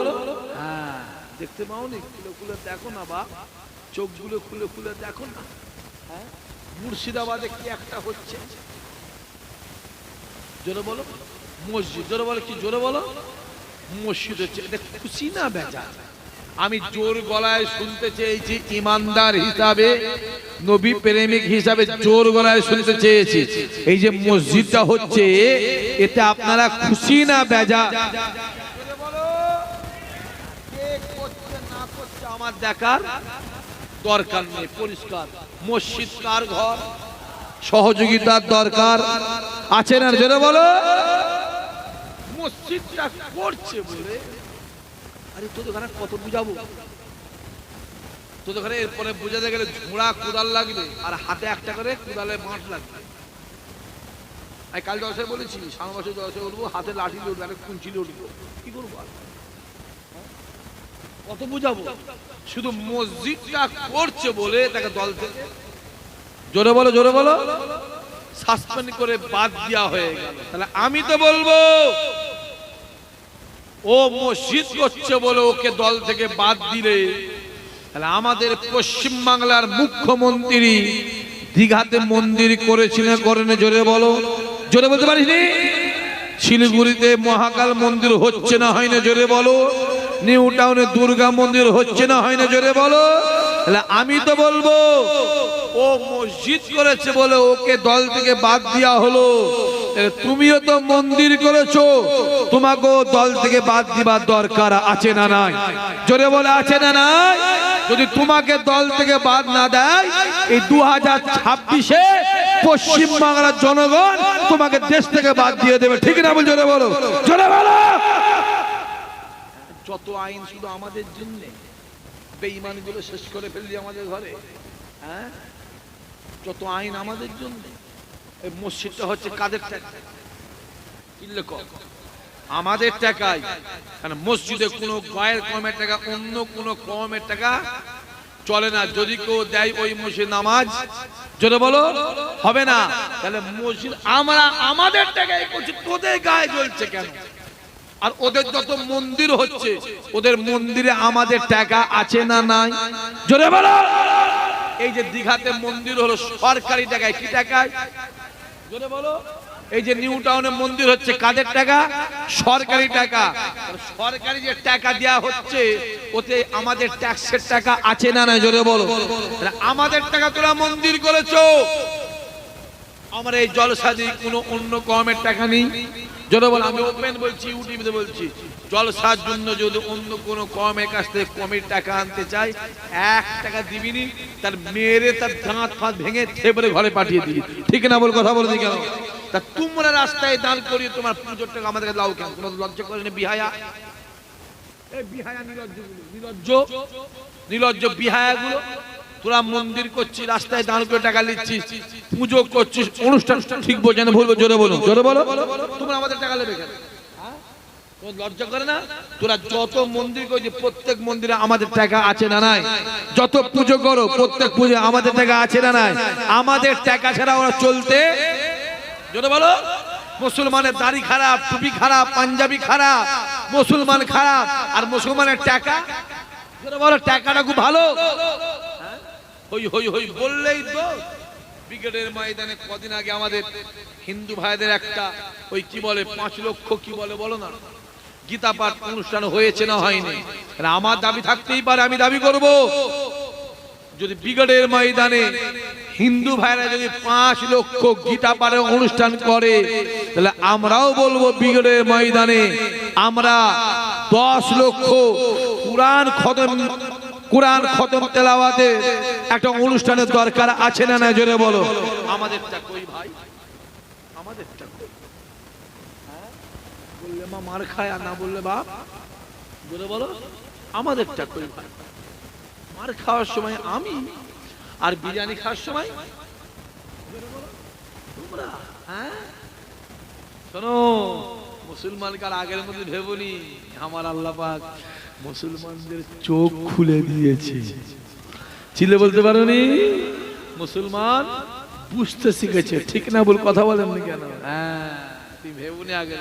হ্যাঁ, দেখতে পাও নি? খুলে খুলে দেখো না বা, চোখগুলো খুলে খুলে দেখো না। হ্যাঁ, মুর্শিদাবাদে কি একটা হচ্ছে, জোরে বলো। মসজিদ, জোরে বলো, কি জোরে বলো, মসজিদ হচ্ছে। এটা খুশি না বেজা? আমি জোর গলায় শুনতে চেয়েছি, ইমানদার হিসাবে, নবী প্রেমিক হিসাবে জোর গলায় শুনতে চেয়েছি, এই যে মসজিদটা হচ্ছে, এতে আপনারা খুশি না বেজা? আমার দেখার দরকার নেই, পরিষ্কার। মসজিদ কার ঘর, সহযোগিতার দরকার আছে না? জোরে বলো। মসজিদটা করছে বলে, আরে তোদের ঘরে কত বুঝাবো, তোদের ঘরে এরপরে বুঝাতে গেলে ঝোড়া কোদাল লাগবে, আর হাতে একটা করে কোদালে বাঁট লাগবে। আমি কাল দশে বলেছি, সামনে মাসে দশে উঠবো, হাতে লাঠি উঠবো, একটা কুঞ্চিলে উঠবো, কি করবো আর? কত বুঝাবো? শুধু মসজিদটা করছে বলে তাকে দল থেকে, জোরে বলো, জোরে বলো, সাসপেন্ড করে বাদ দেওয়া হয়ে গেল। তাহলে আমি তো বলবো, ও মসজিদ করছে বলে ওকে দল থেকে বাদ দিলে, তাহলে আমাদের পশ্চিম বাংলার মুখ্যমন্ত্রী দীঘাতে মন্দির করেছিলেন, করেন? জোরে বলো, জোরে বলতে পারিস? শিলিগুড়িতে মহাকাল মন্দির হচ্ছে না, হয় না? জোরে বলো। নিউ টাউনে দুর্গা মন্দির হচ্ছে না, হয় না? জোরে বলো। তাহলে আমি তো বলবো, ও মসজিদ করেছে বলে ওকে দল থেকে বাদ দেওয়া হলো, তুমিও তো মন্দির করেছো, তোমাকেও দল থেকে বাদ দিবার দরকার আছে না নাই? জোরে বলে, আছে না নাই? যদি তোমাকে দল থেকে বাদ না দেয়, এই 2026-এ পশ্চিম বাংলার জনগণ তোমাকে দেশ থেকে বাদ দিয়ে দেবে, ঠিক না? বল, জোরে বলো, জোরে বলো। যত আইন শুধু আমাদের জন্য, বেঈমানগুলো শেষ করে ফেললি আমাদের ঘরে। হ্যাঁ, যত আইন আমাদের জন্য। এই মসজিদটা হচ্ছে কাদের টাকা? আমাদের টাকায়। কারণ মসজিদে কোনো গায়ের কমের টাকা, অন্য কোনো কমের টাকা চলে না। যদি কেউ দেয় ওই মসজিদ নামাজ, জোরে বলো, হবে না। তাহলে মসজিদ আমরা আমাদের টাকায় করছি, তোদের গায়ে জ্বলছে কেন? আর ওদের যত মন্দির হচ্ছে, ওদের মন্দিরে আমাদের টাকা আছে না নাই? জোরে বলো। এই যে দীঘাতে মন্দির হলো সরকারি টাকায়, কি টাকায়? জোরে বলো। এই যে নিউ টাউনে মন্দির হচ্ছে কাদের টাকা? সরকারি টাকা। সরকারি যে টাকা দেয়া হচ্ছে, ওতে আমাদের ট্যাক্সের টাকা আছে না নাই? জোরে বলো। আমাদের টাকা তোরা মন্দির করেছো, আমার এই জলসা দিয়ে কোনো অন্য কমের টাকা নেই। জোরে বল। আমি ওপেন বলছি, ইউটিউবে বলছি, জলসার জন্য যদি অন্য কোনো কমের কাছ থেকে কমের টাকা আনতে চাই, 1 টাকা দিবিনি, তার মেরে তার দাঁত ফাঁত ভেঙে থেবরে ঘরে পাঠিয়ে দিবি, ঠিক না? বল, কথা বলে দি কেন? তা তোমরা রাস্তায় দান করিয়ে তোমার পুজোর টাকা আমাদেরকে দাও কেন? তোমার লজ্জা করে না? বিহায়া, এই বিহায়া নির্লজ্জ বিহায়াগুলো, তোরা মন্দির করছিস, রাস্তায় দান করে টাকা নিচ্ছিস, পুজো করছিস, অনুষ্ঠান ঠিক বোঝে না, ভুলবো, জোরে বলো, জোরে বলো। তোমরা আমাদের টাকা নেবে কেন? তোর লজ্জা করে না? তোরা যত মন্দির করছিস, প্রত্যেক মন্দিরে আমাদের টাকা আছে না নাই? যত পুজো করো, প্রত্যেক পুজো আমাদের টাকা আছে না নাই? আমাদের টাকা ছাড়া ওরা চলতে, জোরে বলো। মুসলমানের দাড়ি খারাপ, টুপি খারাপ, পাঞ্জাবি খারাপ, মুসলমান খারাপ, আর মুসলমানের টাকা, জোরে বলো, টাকাটা খুব ভালো। হই হই হই বললেই তো। ব্রিগেডের ময়দানে কদিন আগে আমাদের হিন্দু ভাইদের একটা ওই কি বলে 5 লক্ষ কি বলে বলো না, গীতা পাঠ অনুষ্ঠান হয়েছে না হয়নি? আমার দাবি থাকতেই পারে, আমি দাবি করব, যদি ব্রিগেডের ময়দানে হিন্দু ভাইরা যদি 5 লক্ষ গীতা পাঠের অনুষ্ঠান করে, তাহলে আমরাও বলবো ব্রিগেডের ময়দানে আমরা 10 লক্ষ কোরআন খতম তেলাওয়াতে একটা অনুষ্ঠানের দরকার আছে না না? জোরে বলো। আমাদেরটা কই ভাই? আমাদেরটা কই? বললে মা মার খায়, আর না বললে বাপ, জোরে বলো। আমাদেরটা কই ভাই? মার খাওয়ার সময় আমি আর বিরিয়ানি খাওয়ার সময় তোমরা হ্যাঁ শোনো, মুসলমানকে আর আগের মধ্যে ভেবনি, আমার আল্লাহ পাক মুসলমানদের চোখ খুলে দিয়েছে। চিলে বলতে পারোনি, মুসলমান বুঝতে শিখেছে, ঠিক না বল, কথা বলেননি কেন? হ্যাঁ তুমি ভেবনি আগে।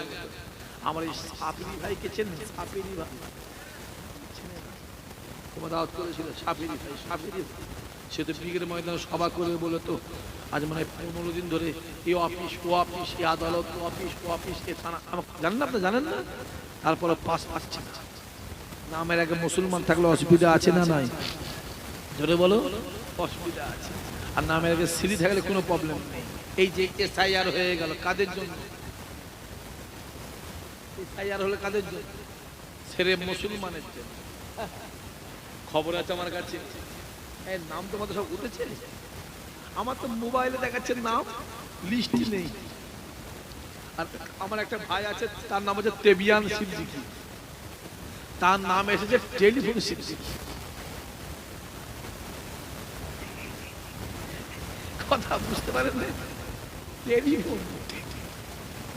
আমার এই সাপিরি ভাইকে চেনেন? সাপিরি ভাই তোমার দাওয়াত করেছিল, সাপিরি ভাই। সাপিরি ভাই সে তো ব্রিগেড ময়দানে সভা করে বলে তো আজ মানে 15 দিন ধরে এই অফিস ও অফিস, এই আদালত ও অফিস ও অফিস, এ থানা, জানেন না? আপনি জানেন না? তারপরে পাস পাচ্ছে না। আমার আগে মুসলমান থাকলে অসুবিধা আছে না নাই? ধরে বলো, অসুবিধা আছে। আর নামের আগে সিলি থাকলে কোনো প্রবলেম নেই। এই যে এসআইআর হয়ে গেল কাদের জন্য? এসআইআর হলো কাদের জন্য? ছেড়ে মুসলমানের জন্য। খবর আছে আমার কাছে, এর নাম তোমাদের সব উঠেছে। আমার তো মোবাইলে দেখাচ্ছে নাম, লিস্টই নেই। আর আমার একটা ভাই আছে, তার নাম হচ্ছে তেবিয়ান সিদ্দিকী, তার নাম এসেছে টেলিফোন সিদ্দিকী। কথা বুঝতে পারেন না? টেলিফোন,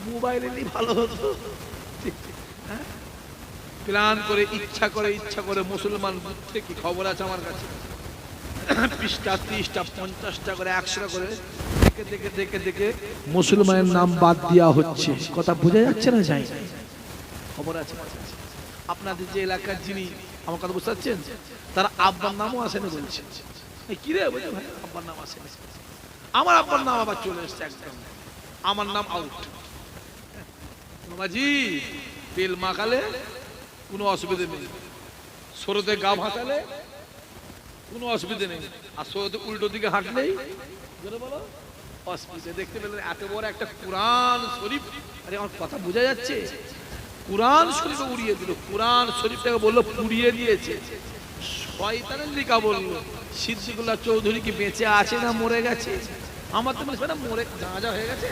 মোবাইল এলেই ভালো হতো। প্ল্যান করে ইচ্ছা করে মুসলমান বুঝতে কি খবর আছে আমার কাছে, 20টা 30টা 50টা করে 100টা করে দেখে মুসলমানের নাম বাদ দেওয়া হচ্ছে। কথা বোঝা যাচ্ছে না? যাই খবর আছে আপনাদের যে এলাকার যিনি, আমার কথা বুঝতে পারছেন, তার আব্বার নামও আসেনি বলছে। কি রে বলছে ভাই, আব্বার নাম আসেনি। আমার আব্বার নাম আবার চলে এসছে একদম, আমার নাম আউট। বাবাজি তেল মাখালে কোনো অসুবিধা নেই, সরোতে গা ভাসালে কোনো অসুবিধা নেই, আর সরোতে উল্টো দিকে হাঁটলেই বলো অসুবিধা। দেখতে পেলেন এত বড় একটা কোরআন শরীফ, আরে আমার কথা বোঝা যাচ্ছে? কোরআন শরীফ উড়িয়ে দিল, কোরআন শরীফটাকে বললো পুড়িয়ে দিয়েছে। শয়তানের লিখা বললো সিদ্দিকুল্লাহ চৌধুরী কি বেঁচে আছে না মরে গেছে? আমার তো মনে মরে যা হয়ে গেছে।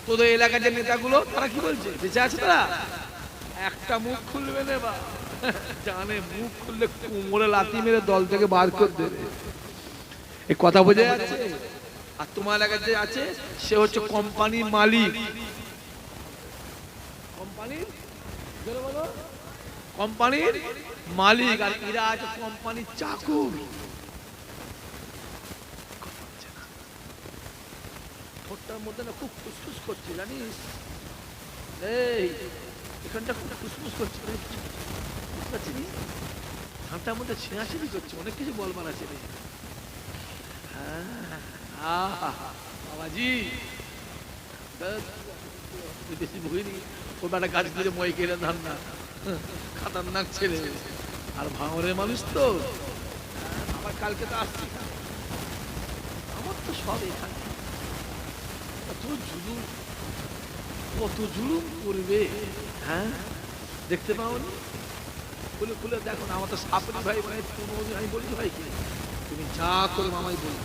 তোদের এলাকার যে নেতাগুলো তারা কি বলছে, বেঁচে আছে তারা? একটা মুখ খুলবে না বা জানে, মুখ খুললে কোমরে লাথি মেরে দল থেকে বার করে দেবে। এই কথা বোঝা যাচ্ছে? আর তোমার এলাকার যে আছে সে হচ্ছে কোম্পানির মালিক, কোম্পানির মালিক, আর এরা আছে কোম্পানির চাকর। ঠোঁটটার মধ্যে না খুব ফুসফুস করছে জানিস, এই এখানটা খুব ফুসফুস করছে, বুঝতে পারছি নি? ধানটার মধ্যে ছিঁড়াছিড়ি করছে, অনেক কিছু বলবার আছে রে। বাবাজি বেশি ভুগিনি, ওর একটা গাছ দিয়ে মই কেটে ধান না, খাতারনাক ছেলে আর ভাঙরের মানুষ তো। আবার কালকে তো আসছি, আমার তো সব এখানে কত জুলুম করবে। হ্যাঁ দেখতে পাওনি? খুলে খুলে দেখো না। আমার তো সাপরি ভাই ভাই আমি বলছি ভাই কি তুমি যা করে মামাই বলবো,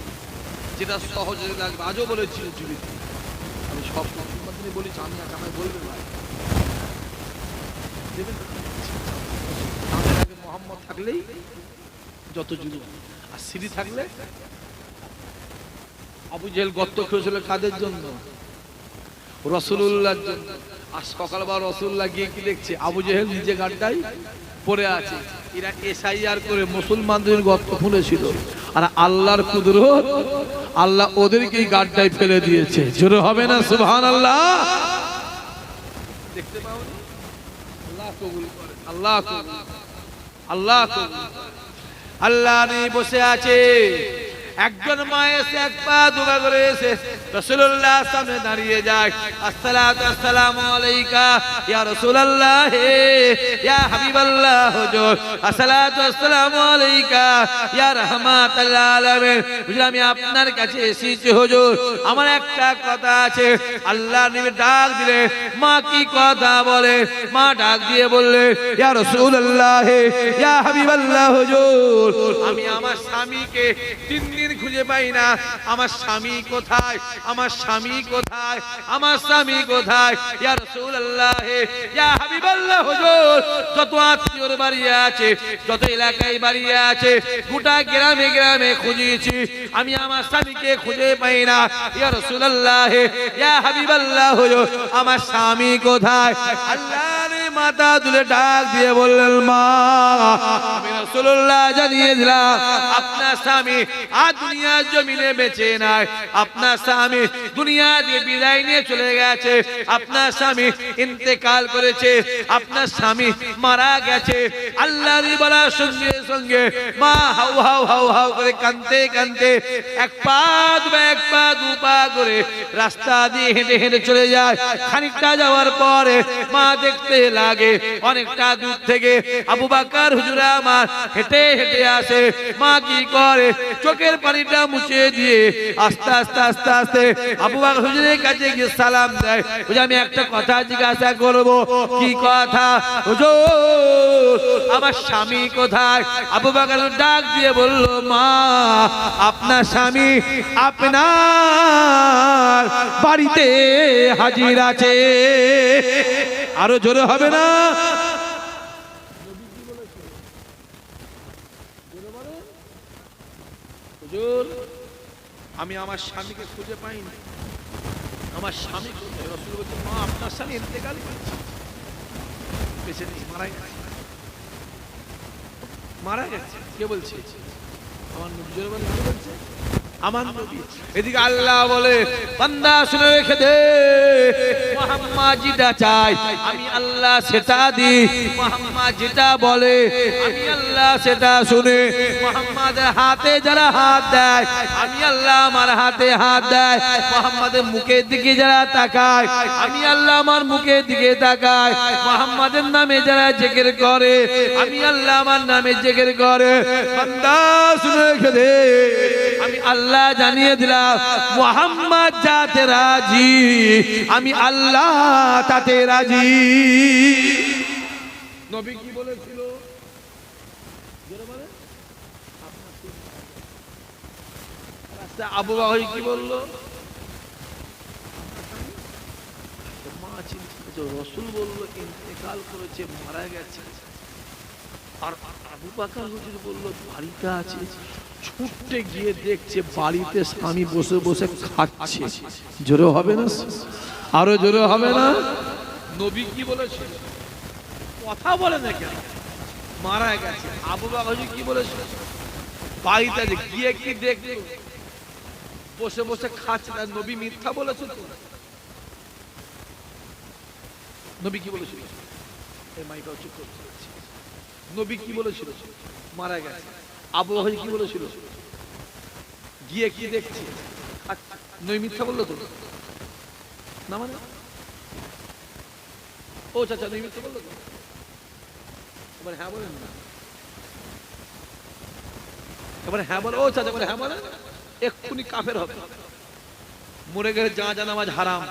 যেটা সহজে লাগবে। আজও বলেছিল জীবিত, আমি সব দিনে বলেছি, আমি আজ আমায় বলবে ভাই দেবেন। নামের আগে মোহাম্মদ থাকলেই যত জুলুম, আর সিঁড়ি থাকলে আবু জেহেল গর্ত খেয়েছিল কাদের জন্য? রাসূলুল্লাহর জন্য। আর সকালবেলা রাসূলুল্লাহ গিয়ে কি দেখছে? আবু জেহেল নিজে গাড্ডায় পড়ে আছে। এরা এসআইআর করে মুসলমানদের গর্ত খুঁড়েছিল, আর আল্লাহর কুদরত, আল্লাহ ওদেরকেই গাড্ডায় ফেলে দিয়েছে। জোরে হবে না সুবহানাল্লাহ? দেখতে পাওনি? আল্লাহ কবুল করে, আল্লাহ কবুল, আল্লাহ কবুল। আল্লাহ নেই বসে আছে। একজন মা এসে এক পা দুবা করে এসে রাসূলুল্লাহ সামনে দাঁড়িয়ে যায়, আসসালাতু আসসালামু আলাইকা ইয়া রাসূলুল্লাহ, ইয়া হাবিবাল্লাহ হুজুর, আসসালাতু আসসালামু আলাইকা ইয়া রাহমাতাল আলামিন। হুজুর আমি আপনার কাছে এসেছি হুজুর, আমার একটা কথা আছে। আল্লাহর নবী ডাক দিলে মা কি কথা বলে? মা ডাক দিয়ে বললে, ইয়া রাসূলুল্লাহ, ইয়া হাবিবাল্লাহ হুজুর, আমি আমার স্বামীকে 3 দিন দিন খুঁজে পাই না আমার স্বামী কোথায়, আমার স্বামী কোথায়, আমার স্বামী কোথায়। ইয়া রাসূলুল্লাহ, ইয়া হাবিবাল্লাহ, হুজুর যত আত্মীয়র বাড়ি আছে, যত এলাকায় বাড়ি আছে, গোটা গ্রামে গ্রামে খুঁজেছি, আমি আমার স্বামীকে খুঁজে পাই না। ইয়া রাসূলুল্লাহ, ইয়া হাবিবাল্লাহ, হুজুর আমার স্বামী কোথায়? আল্লাহর মাথা তুলে ডাক দিয়ে বললেন, মা আমি রাসূলুল্লাহ জানিয়ে দিলাম আপনার স্বামী আর দুনিয়ার জমিনে বেঁচে নাই, আপনার স্বামী দুনিয়া দিয়ে বিদায় নিয়ে চলে গেছে, আপনার স্বামী ইন্তেকাল করেছে, আপনার স্বামী মারা গেছে। আল্লাহর বলার সঙ্গে সঙ্গে মা হাউ হাউ হাউ হাউ করে কাঁদতে কাঁদতে এক পা দু পা করে রাস্তা দিয়ে হেঁটে হেঁটে চলে যায়। খানিকটা যাওয়ার পরে মা দেখতে লাগে অনেকটা দূর থেকে আবু বকর হুজুর আমার হেঁটে হেঁটে আসে। মা কি করে, চোখের পানিটা মুছে দিয়ে আস্তে আস্তে আস্তে আস্তে আবু বকর হুজুরের কাছে গিয়ে সালাম দেয়। হুজুর আমি একটা কথা জিজ্ঞাসা করব। কি কথা? হুজুর আমার স্বামী কোথায়? আবু বকর ডাক দিয়ে বলল, মা আপনার স্বামী আপনার বাড়িতে হাজির আছে। আরো জোরে হবে না? হুজুর আমি আমার স্বামীকে খুঁজে পাইনি, আমার স্বামী কোথায়? রাসূল বলছেন, মা আপনার স্বামী ইন্তেকাল করেছে, বেঁচে নেই, মারা গেছে, মারা গেছে। কে বলছে? আমার নবী। জোরে বলেন, কে বলছে? আমার নবী। এদিকে আল্লাহ বলে, বান্দা শুনে রেখে দে, মুহাম্মদ যেটা চাই আমি আল্লাহ সেটা দিই, মুহাম্মদ যেটা বলে আমি আল্লাহ সেটা শুনে। মুহাম্মাদের হাতে যারা হাত দেয় আমি আল্লাহ আমার হাতে হাত দেয়, মুহাম্মাদের মুখের দিকে যারা তাকায় আমি আল্লাহ আমার মুখের দিকে তাকায়, মুহাম্মাদের নামে যারা জিকির করে আমি আল্লাহ আমার নামে জিকির করে। বান্দা শুনে রেখে দে, আমি আল্লাহ জানিয়ে দিলাম মুহাম্মদ যাতে রাজি আমি আল্লাহ তাতে রাজি। নবী কি বলেছিল? আবু বকর কি বলল? মা চিন্তা, রাসূল বলল ইন্তেকাল করেছে, মারা গেছে, আর আবু বকর হুজুর বলল বাড়িতে আছে। ছুটতে গিয়ে দেখছে বাড়িতে স্বামী বসে বসে খাচ্ছে। জোরে হবে না? আরো জোরে হবে না? নবী কি বলেছিল? কথা বলে না কেন? মারা গেছে। আবু বকর হুজুর কি বলেছিল? বাড়িতে গিয়ে কি দেখবে বসে বসে খাচ্ছে। নবী মিথ্যা বলেছে তো? নবী কি বলেছিল? এই মাইকা চুপ করতে। নবী কি বলেছিল? মারা গেছে। আবু বকর কি বলেছিল? গিয়ে কি দেখছি? নবী মিথ্যা বললো তো না? মানে ও চাচা নবী মিথ্যা বললো তো? এবার হ্যাঁ বলেন না, এবার হ্যাঁ বলে। ও চাচা বলে হ্যাঁ বলে, এক্ষুনি কাফের হবে। মরে গেলে জানাজা নামাজ হারাম,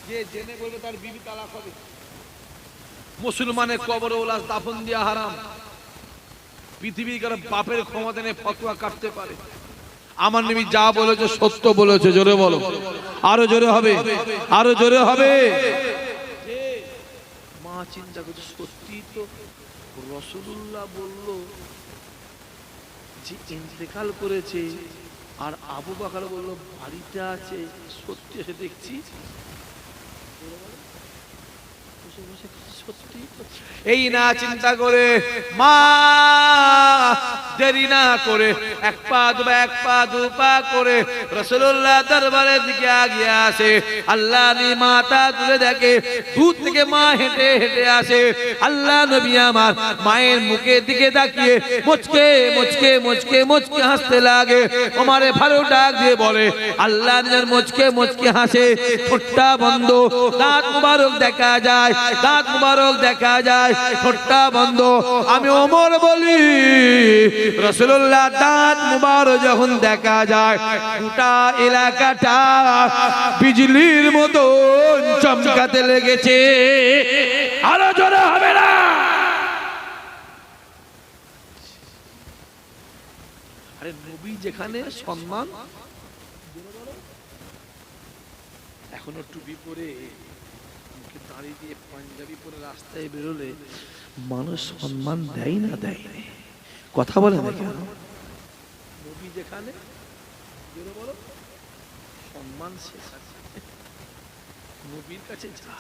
যে জেনে বলবে তার বিবি তালাক হবে। মুসলমানের কবরে ওলাস দাফন দেওয়া হারাম। পৃথিবীর কারো বাপের ক্ষমতা নেই ফতোয়া কাটতে পারে। আমার নবী যা বলেছে সত্য বলেছে। জোরে বলো, আরো জোরে হবে, আরো জোরে হবে। মা চিন্তা করছে, সত্যি তো রাসূলুল্লাহ বলল যে ইন্তেকাল করেছে, আর আবু বকর বলল বাড়িতে আছে। সত্যি এসে দেখছি এই না চিন্তা করে মা দেরি না করে এক পা দু পা করে রাসূলুল্লাহ দরবারের দিকে এগিয়ে আসে। আল্লাহ নি মাথা তুলে দেখে দূর থেকে মা হেঁটে হেঁটে আসে। আল্লাহ নবী আমার মায়ের মুখের দিকে তাকিয়ে মুচকে মুচকে মুচকে মুচকে হাসতে লাগে। ওমরে ফারুক ডাক দিয়ে বলে, আল্লাহ নিজের মুচকে মুচকে হাসে, ঠোঁটটা বন্ধ, দাঁত মুবারক দেখা যায়, দাঁত মুবারক দেখা যায়, ঠোঁটটা বন্ধ। আমি ওমর বলি, রাসূলুল্লাহ দাঁত মুবারক যখন দেখা যায় গোটা এলাকাটা বিজলির মতো চমকাতে লেগেছে। আরো জোরে হবে না? আরে নবী যেখানে সম্মান, এখনো টুপি পরে মুখে দাড়ি দিয়ে পাঞ্জাবি পরে রাস্তায় বেরোলে মানুষ সম্মান দেয় না দেয় না? কথা বলে না কেন? নবী যেখানে সম্মান শেষ আছে। নবীর কাছে যা,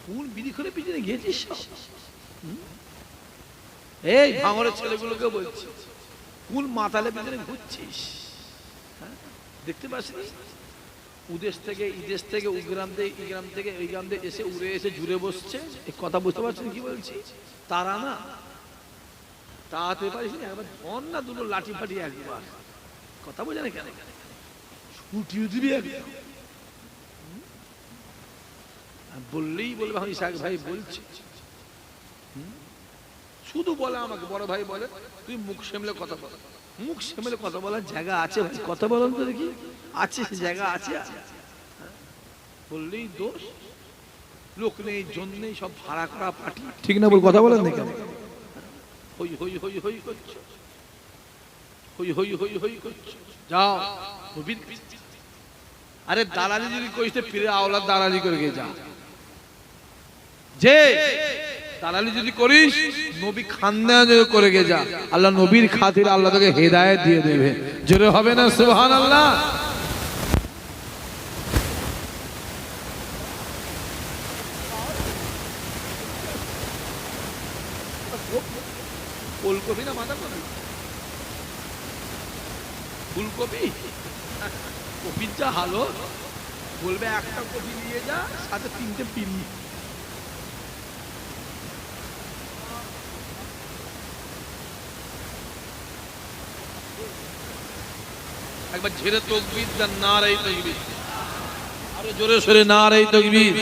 কোন বিধি করে পিছনে গিয়েছিস সব? এই ভাঙরের ছেলেগুলোকে বলছি, কোন মাতালে পিছনে ঘুরছিস? দেখতে পাসনি উদেশ থেকে ইদেশ থেকে ওই গ্রাম থেকে এই গ্রাম থেকে এসে উড়ে এসে জুড়ে বসছে? এই কথা বুঝতে পারছেন কি বলছি? তারা না তাতে পারিস না, একবার ধন না দুটো লাঠি ফাটি একবার। কথা বোঝে না কেন? ছুটিয়ে দিবি একদম। বললেই বলবে আমি শাক ভাই বলছি, শুধু বলে আমাকে বড় ভাই বলে তুই মুখ সামলে কথা বল। মুখ সামলে কথা বলার জায়গা আছে ভাই? কথা বলেন তো দেখি, আছে জায়গা আছে? বললেই দোষ, লোক নেই জন্যই সব ভাড়া করা পার্টি, ঠিক না? বল কথা বলেন না কেন? হই হই হই হই করছো, হই হই হই হই করছো। যাও নবীর, আরে দালালি যদি করিস পীরে আওলাদ দালালি করে গিয়ে যা। যে দালালি যদি করিস নবী খানদান করে গিয়ে যা, আল্লাহ নবীর খাতির আল্লাহ তোকে হেদায়েত দিয়ে দেবে। জোরে হবে না সুবহানাল্লাহ? ফুলকপি না বাঁধাকপি? ফুলকপি। কপির যা হালো, বলবে একটা কপি নিয়ে যা, সাথে 3টে পিন। একবার ঝেড়ে তকবীর দেন, নারায়ে তাকবীর। আরো জোরে সরে নারায়ে তাকবীর।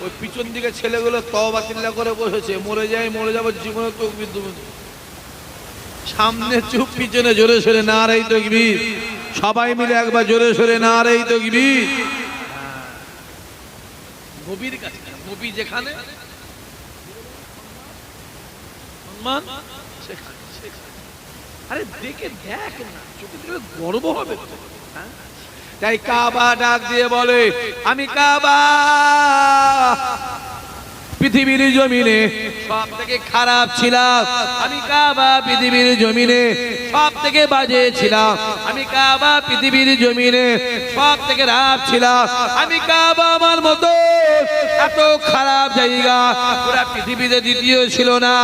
ওই পিছন দিকে ছেলেগুলো তওবা কিল্লা করে বসেছে, মরে যাই মরে যাব জীবনে তকবীর দেব। সামনে চুপ, পিছনে জোরে সরে নারায়ে তাকবীর। সবাই মিলে একবার জোরে সরে নারায়ে তাকবীর। নবীর কাছে, নবী যেখানে সম্মান সেখানে। আরে দেখে দেখ না, চোখে দেখলে গর্ব হবে। তাই কাবা ডাক দিয়ে বলে, আমি কাবা পৃথিবীর জমিনে সব থেকে খারাপ ছিলাম, আমি কাবা পৃথিবীর জমিনে সব থেকে বাজে ছিলাম, আমি কাবা পৃথিবীর জমিনে সব থেকে রাত ছিলাম, আমি কাবা আমার মতো এত খারাপ জায়গা পুরা পৃথিবীতে দ্বিতীয় ছিল না।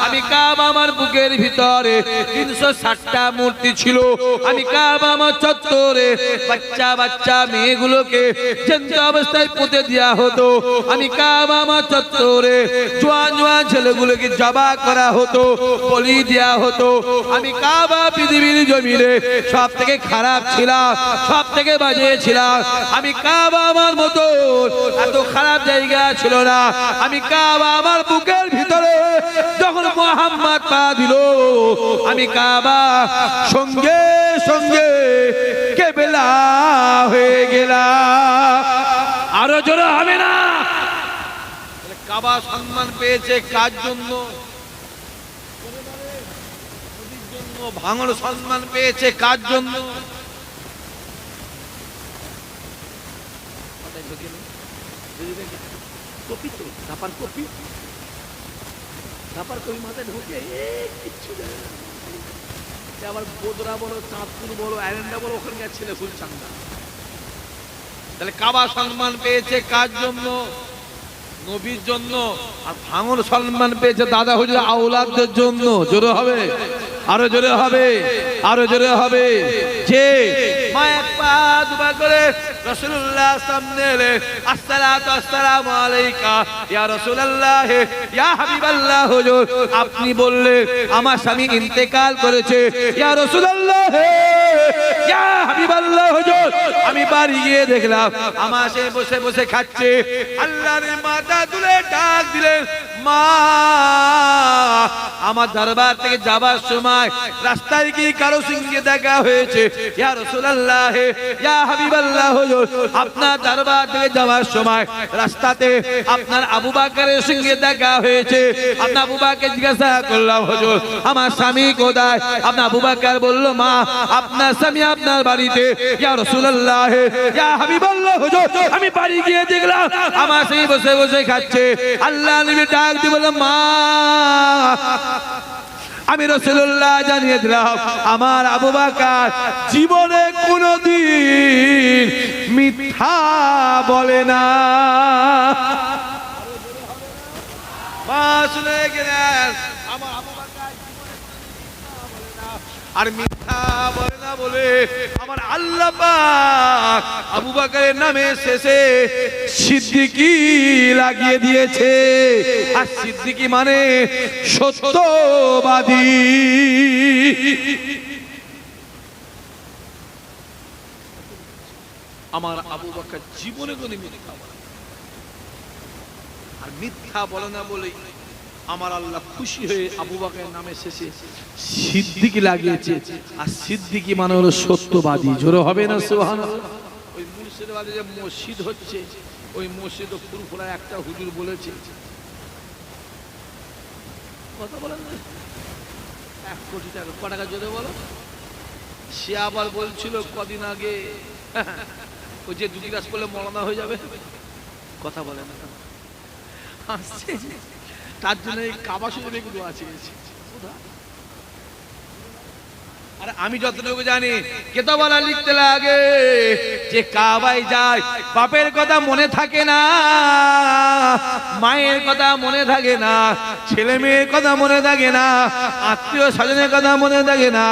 আমি কাবা আমার বুকের ভিতরে 360টা মূর্তি ছিল, আমি কাবা আমার চত্বরে বাচ্চা বাচ্চা মেয়েগুলোকে জ্যান্ত অবস্থায় পুঁতে দেওয়া হতো, আমি কাবা আমার চত্বরে জোয়ান জোয়ান ছেলেগুলোকে জবাই করা হতো, বলি দেওয়া হতো। আমি কাবা পৃথিবীর জমিনে সব থেকে খারাপ ছিলাম, সব থেকে বাজে ছিলাম, আমি কাবা আমার মতো এত খারাপ জায়গা ছিল না। আমি কাবা আমার বুকের ভিতরে যখন মুহাম্মদ পা দিল, আমি কাবা সঙ্গে সঙ্গে কেবলা হয়ে গেলাম। আরো জোরে হবে না? কাবা সম্মান পেয়েছে কার জন্য? ভাঙড় সম্মান পেয়েছে কার জন্য? কপি তো ধাপার কপি, ধাপার কপি মাথায় ঢুকে কিচ্ছু দেয়। আবার বোদরা বলো, চাঁদপুর বলো, আয়রনডা বলো, ওখানকার ছেলে ফুলচান্দা। তাহলে কাবা সম্মান পেয়েছে কার জন্য? নবীর জন্য। আর ভাঙড় সম্মান পেয়েছে দাদা হুজুর আওলাদদের জন্য। জোরে হবে, আরো জোরে হবে, আরো জোরে হবে। যে মা এক পা দুবার করে রাসূলুল্লাহ সামনে এলে, আসসালাতু আসসালামু আলাইকা ইয়া রাসূলুল্লাহ ইয়া হাবিবাল্লাহ হুজুর, আপনি বললেন আমার স্বামী ইন্তেকাল করেছে, ইয়া রাসূলুল্লাহ ইয়া হাবিবাল্লাহ হুজুর, আমি বাড়ি গিয়ে দেখলাম আমার সে বসে বসে খাচ্ছে। আল্লাহর মাথা তুলে ডাক দিলেন, মা আমার দরবার থেকে যাবার সময় রাস্তায় গিয়ে কারো সঙ্গে দেখা হয়েছে, ইয়া রাসূলুল্লাহ ইয়া হাবিবাল্লাহ হুজুর, আপনার দরবার থেকে যাওয়ার সময় রাস্তাতে আপনার আবু বকরের সঙ্গে দেখা হয়েছে। আপনার আবু বকরকে জিজ্ঞাসা করলাম, হুজুর আমার স্বামী কোথায়? আপনার আবু বকর বলল, মা আপনার স্বামী আপনার বাড়িতে। ইয়া রাসূলুল্লাহ ইয়া হাবিবাল্লাহ হুজুর, আমি বাড়ি গিয়ে দেখলাম আমার স্বামী বসে বসে খাচ্ছে। আল্লাহ নবী ডাক দিয়ে বলল, মা আমি রাসূলুল্লাহ জানিয়ে দিলাম আমার আবু বকর জীবনে কোনোদিন মিথ্যা বলে না। মা শুনে গেলেন আমার আবু বকর আর মিথ্যা বলে না বলে আমার আল্লাহ পাক আবু বকরের নামে শেষে সিদ্দিকী লাগিয়ে দিয়েছে। আর সিদ্দিকী মানে সত্যবাদী। আমার আবু বকর জীবনে কোনো মিথ্যা বলে না, আর মিথ্যা বলে না বলে আমার আল্লাহ খুশি হয়ে আবু বকরের নামে শেষে সিদ্দিকী লাগিয়েছে। আর সিদ্দিকী মানে হলো সত্যবাদী। জোরে হবে না সুবহানাল্লাহ? ওই মুর্শিদাবাদে যে মসজিদ হচ্ছে, ওই মসজিদ ফুরফুরা একটা হুজুর বলেছে, কথা বলেন না, 1 কোটি টাকা। ক টাকা জোরে বলো? সে আবার বলছিল কদিন আগে ওই যে 2 ক্লাস করলে মওলানা হয়ে যাবে, কথা বলে না, আসছে তার জন্য এই কাবা শরীফে একটু দোয়া চেয়েছি। আর আমি যতটুকু জানি কেতাবওয়ালা লিখতে লাগে যে কাবায় যায় বাপের কথা মনে থাকে না, মায়ের কথা মনে থাকে না, ছেলে মেয়ের কথা মনে থাকে না, আত্মীয় স্বজনের কথা মনে থাকে না।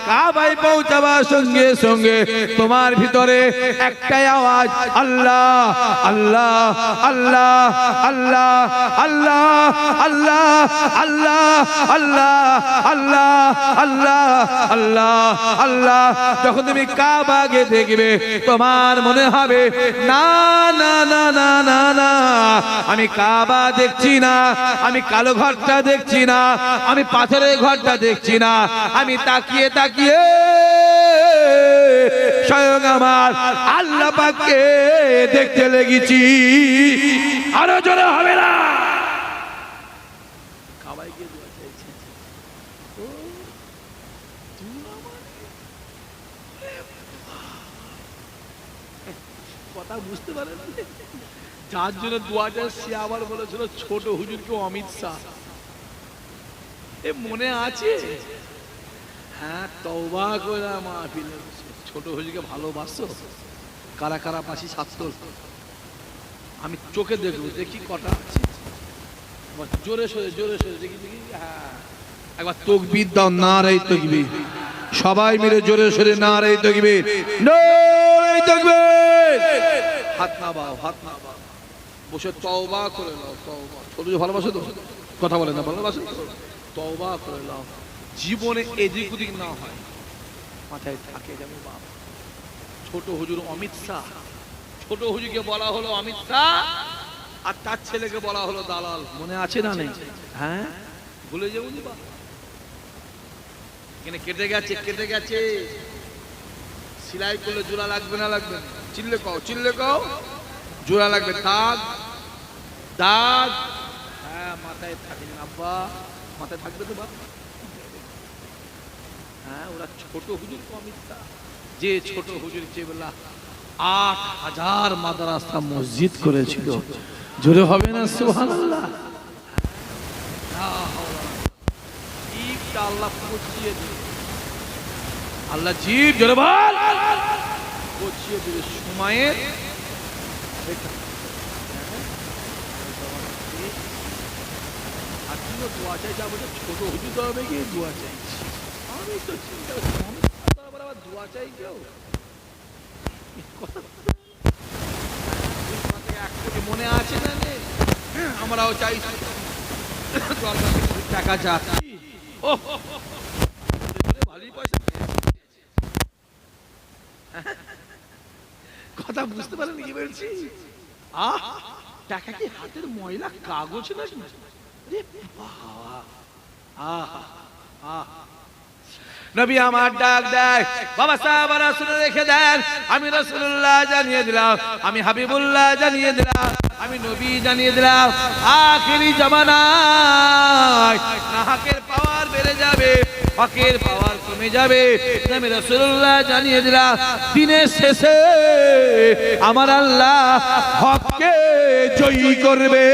কাবায় পৌঁছাবার সঙ্গে সঙ্গে তোমার ভিতরে একটাই আওয়াজ, আল্লাহ আল্লাহ আল্লাহ আল্লাহ আল্লাহ আল্লাহ আল্লাহ আল্লাহ আল্লাহ আল্লাহ আল্লাহ আল্লাহ। যখন তুমি কাবাকে দেখবে তোমার মনে হবে না না না না না না, আমি কাবা দেখছি না, আমি কালো ঘরটা দেখছি না, আমি পাথরের ঘরটা দেখছি না, আমি তাকিয়ে তাকিয়ে স্বয়ং আমার আল্লাহ পাককে দেখতে লেগেছি। আরো জোরে হবে না? কাবায় গিয়ে দোয়া চাইছি, কথা বুঝতে পারেন? যার জন্য দোয়া চাই সে আবার বলেছিল ছোট হুজুরকে অমিত শাহ। এ মনে আছে? হ্যাঁ, তওবা করে মাহফিলে ছোট হুজুরকে ভালোবাসো? কারা কারা পাশি ছাত্র? আমি চোখে দেখবো, দেখি কটা আছে, জোরে সোরে জোরে সোরে দেখি দেখি। হ্যাঁ, একবার তাকবীর দাও, নারে তাকবীর। সবাই মিলে জোরে সোরে নারে তাকবীর, নারে তাকবীর। হাত না বাও, হাত না বাও, বসে তওবা করে নাও। তওবা, ছোট ভালোবাসো তো? কথা বলে না, ভালোবাসো? তওবা করে নাও, জীবনে এদিক ওদিক না হয়, মাথায় থাকে যেন বাপ। ছোট হুজুর অমিত শাহ, ছোট হুজুরকে বলা হলো অমিত শাহ, আর তার ছেলেকে বলা হলো দালাল। মনে আছে না নেই? হ্যাঁ, ভুলে যাবো নি বাপ। এখানে কেটে গেছে, কেটে গেছে, সেলাই করলে জোড়া লাগবে না লাগবে না? চিল্লে কও, চিল্লে কও, জোড়া লাগবে। দাগ দাগ, হ্যাঁ, মাথায় থাকে না আব্বা, মাথায় থাকবে তো বাপ। হ্যাঁ, ওরা ছোট হুজুর অমিত শাহ, যে ছোট হুজুর চেবলা 8000 মাদ্রাসা মসজিদ করেছিল। জোরে হবে না সুবহানাল্লাহ? আল্লাহ পচিয়ে দিবে, আল্লাহ জীব জোরে বল পচিয়ে দিবে সময়ের। আর তুইও দোয়া চাই যাবো, ছোট হুজুর তো হবে গিয়ে দোয়া চাইছি। আমি তো চিন্তা আবার দোয়া চাই কেউ? মনে আছে না? আমরাও চাইছি টাকা যাচ্ছে, ভালোই পয়সা। কথা বুঝতে পারেন কি বলছি? টাকা কি হাতের ময়লা কাগজ নাকি? আহা আহা নবী আমার ডাক দেয়, বাবা সাহাবারা শুনে রেখে দেন, আমি রাসূলুল্লাহ জানিয়ে দিলাম, আমি হাবিবুল্লাহ জানিয়ে দিলাম, আমি নবী জানিয়ে দিলাম, আখিরি জামানায় নাহকের পাওয়ার বেড়ে যাবে, হকের পাওয়ার কমে যাবে। আমি রাসূলুল্লাহ জানিয়ে দিলাম, দিনের শেষে আমার আল্লাহ হককে জয়ী করবে।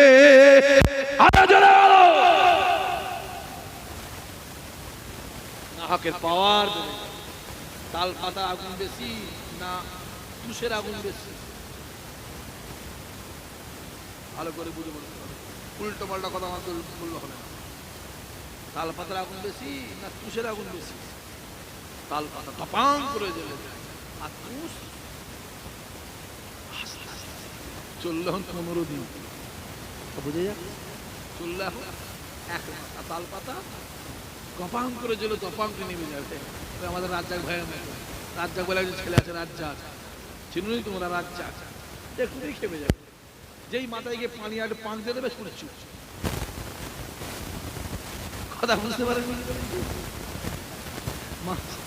হকের পাওয়ার, তাল পাতা আগুন বেশি না তুষের আগুন বেশি? ভালো করে বুঝে বলতে হবে, উল্টো পাল্টা কথা আমাকে বললে হবে না। তাল পাতার আগুন বেশি না তুষের আগুন বেশি? তাল পাতা টপাং করে জ্বলে যায়, আর তুষ চললে হন 15 দিন, বুঝে যা, চললে এখন 1 মাস। আর তাল পাতা কপাং করে জ্বলে দপাং করে নেমে যাবে। আমাদের রাজ্জাক ভাইয়ের মতো, রাজ্জাক বলে একজন ছেলে আছে, রাজ্জাক, চিনুনি তোমরা? রাজ্জাক দেখুনই খেপে যাবে, যেই মাথায় গিয়ে পানি আর পান দিয়ে দেবে শুনে চুপ। কথা বুঝতে পারেন?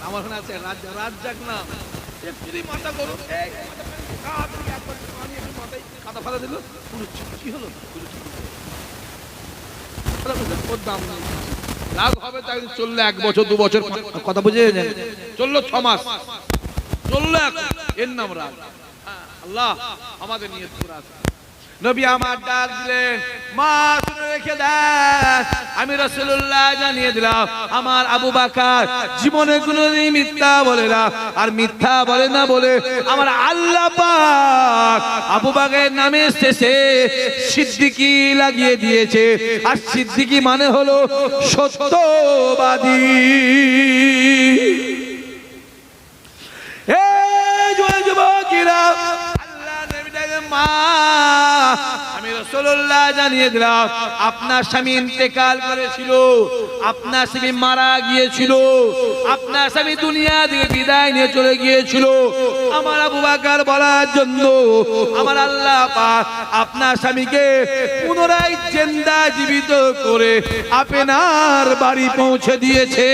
আমার ওখানে আছে রাজ্জাক না, মাথা করো মাথায় কাদা ফাদা দিল, কি হলো? ওর দাম নেই, রাগ হবে তাই চললে 1 বছর 2 বছর, কথা বুঝে যায়, চললো 6 মাস, চললো এর নাম রাগ। আল্লাহ আমাদের নিয়ত পুরা আছে। নবী আমার ডাক দিলেন, মা শুনে রেখে দেন, আমি রাসূলুল্লাহ জানিয়ে দিলাম, আমার আবু বকর জীবনে কোনোদিন মিথ্যা বলে না, আর মিথ্যা বলে না বলে আমার আল্লাহ পাক আবু বকরের নামের শেষে সিদ্দিকী লাগিয়ে দিয়েছে। আর সিদ্দিকী মানে হলো সত্যবাদী। এই যুবকেরা, মা আমি রাসূলুল্লাহ জানিয়ে দিলাম, আপনার স্বামী ইন্তেকাল করেছিল, আপনার স্বামী মারা গিয়েছিল, আপনার স্বামী দুনিয়া থেকে বিদায় নিয়ে চলে গিয়েছিল। আমার আবু বকর বলার জন্য আমার আল্লাহ পাক আপনার স্বামীকে পুনরায় জিন্দা জীবিত করে আপনার বাড়ি পৌঁছে দিয়েছে।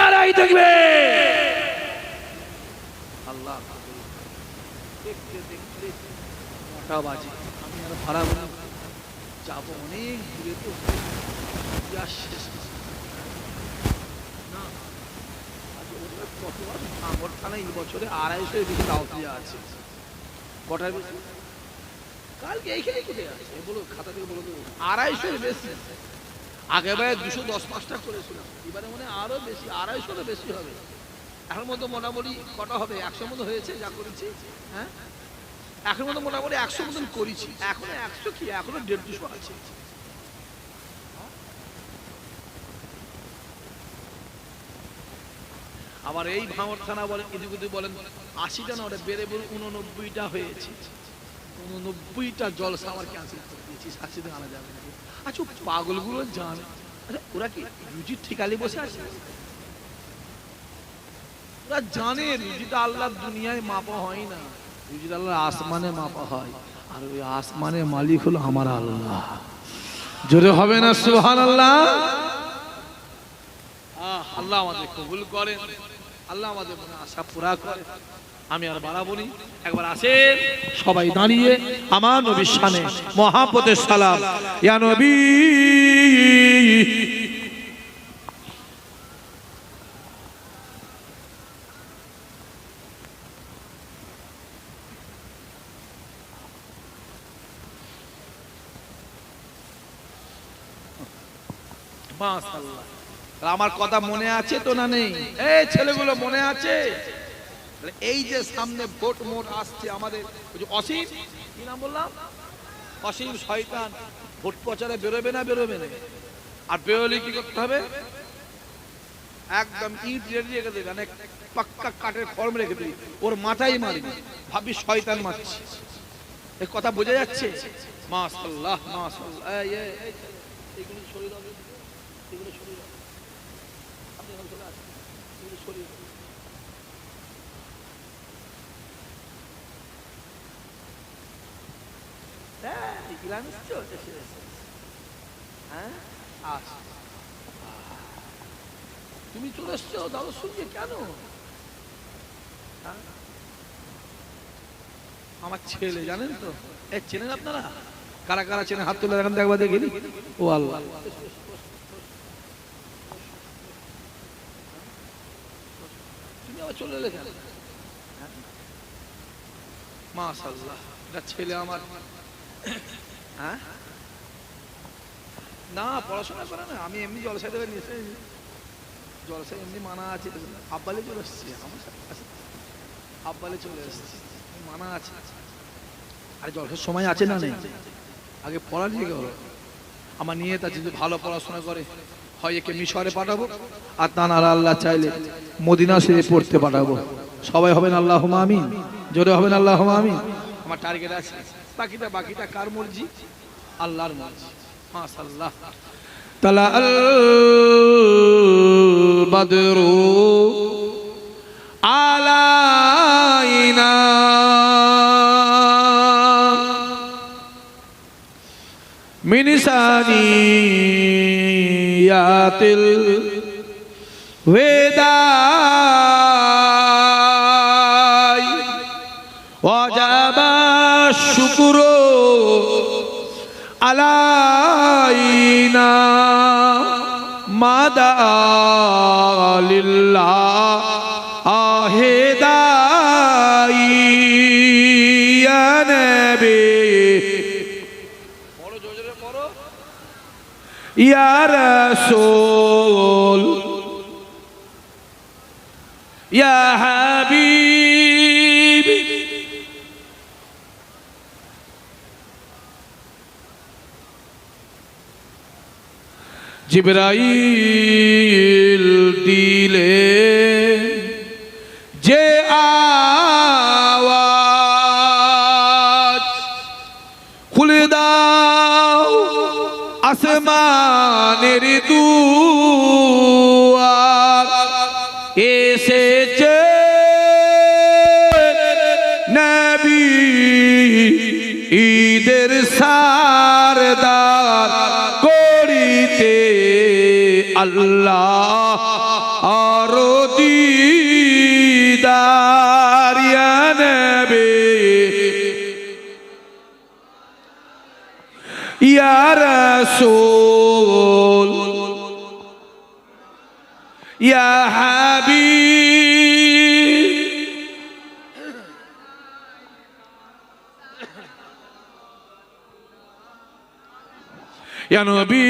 আর এই দেখবে আল্লাহ দেখতে দেখতে 9টা বাজে, আমি আর ভাড়া যাবো অনেক দূরে, তো থানা এই বছরে 250 বেশি দাওয়াতিয়া আছে। কটার বেশি? কালকে এইখানে কোথায় আছে বলো, খাতা থেকে বলো তো। 250 বেশি। আগেবার 210-5টা করেছিলাম, এবারে মনে আরো বেশি, 250 বেশি হবে। এখন মতো মোটামুটি কটা হবে? 100 মতো হয়েছে যা করেছি। হ্যাঁ, এখন মতো মোটামুটি 100 মতন করেছি। এখনো 100 কি, এখনো 150-200 আছে। আবার এই ভাঙর থানা বলেন, এদিকে বলেন 80টা না, ওটা বেড়ে বলুন 89টা হয়েছে। 89টা জলসা আমার ক্যান্সেল করে দিয়েছি, 60 দিন আনা যাবে না। আচ্ছা পাগলগুলো জানে, ওরা কি রুজির ঠিকালি বসে আছে? ওরা জানে রুজিটা আল্লাহর দুনিয়ায় মাপা হয় না, রুজিটা আল্লাহর আসমানে মাপা হয়। আর ওই আসমানের মালিক হলো আমার আল্লাহ। জোরে হবে না সুবহানাল্লাহ? আল্লাহ আমাদের কবুল করেন, আল্লাহ আমাদের মনে আশা পুরা করে। আমি আর বাড়াবো নি, একবার আসেন সবাই দাঁড়িয়ে আমার নবীর শানে মহাপতের সালাম। ইয়া নবী মাশাআল্লাহ। আমার কথা মনে আছে তো না নেই? এই ছেলেগুলো মনে আছে? এই যে সামনে ভোট মোট আসছে আমাদের, ওই যে অসীম, কি নাম বললাম, অসীম শয়তান ভোট প্রচারে বেরোবে না? বেরোবে না। আর বেরোলে কি করতে হবে? একদম ইট রেডি রেখে দেবে, মানে পাক্কা কাঠের খড়ম রেখে দেবে, ওর মাথায় মারবি, ভাবি শয়তান মারছে। এই কথা বোঝা যাচ্ছে? মাশাআল্লাহ মাশাআল্লাহ। এইগুলো শরীর হবে, এগুলো শরীর হবে, আপনি এখন চলে আসেন, এগুলো শরীর হবে। হ্যাঁ আচ্ছা, তুমি চলে এসছো দাদু সঙ্গে কেন? হ্যাঁ? আমার ছেলে জানেন তো, এ চেনেন আপনারা? কারা কারা চেনেন হাত তুলে দেখেন তো একবার দেখি। ও আল্লাহ, তুমি আবার চলে এলে কেন? মাশাআল্লাহ, এটা ছেলে আমার। হ্যাঁ না পড়াশোনা করে না, আমি এমনি জলসায় দেবে নিয়ে এসে, জলসায় এমনি মানা আছে, আব্বালে চলে এসছি আমার সাথে, আব্বালে চলে এসছি, মানা আছে। আরে জলসার সময় আছে না নেই, আগে পড়া নিয়ে গেল। আমার নিয়ত আছে যে ভালো পড়াশোনা করে হয় একে মিশরে পাঠাবো, আর তা না আল্লাহ চাইলে মদিনা শরীফে পড়তে পাঠাবো। সবাই হবেন আল্লাহুম্মা আমিন, জোরে হবেন আল্লাহুম্মা আমিন। আমার টার্গেট আছে, বাকিটা কার মর্জি? আল্লাহর মর্জি। মাশাআল্লাহ। তালা আল বদরু আলাইনা মিন সানিয়াতিল ওয়াদাই ওয়াজাবা শুকরু আলাইনা মাদা লিল্লাহ আহেদাই ইয়া নবী পড়ো জোরে পড়ো। ইয়া রাসূল ইয়া হাবিব জিবরাইল দিলে যে আওয়াজ, খুলে দাও আসমানের দুয়ার, এসেছে নবী ঈদের সারদার করিতে আল্লাহ আরো দিদার। ইয়া নবী ইয়া রাসূল ইয়া হাবিব ইয়া নবী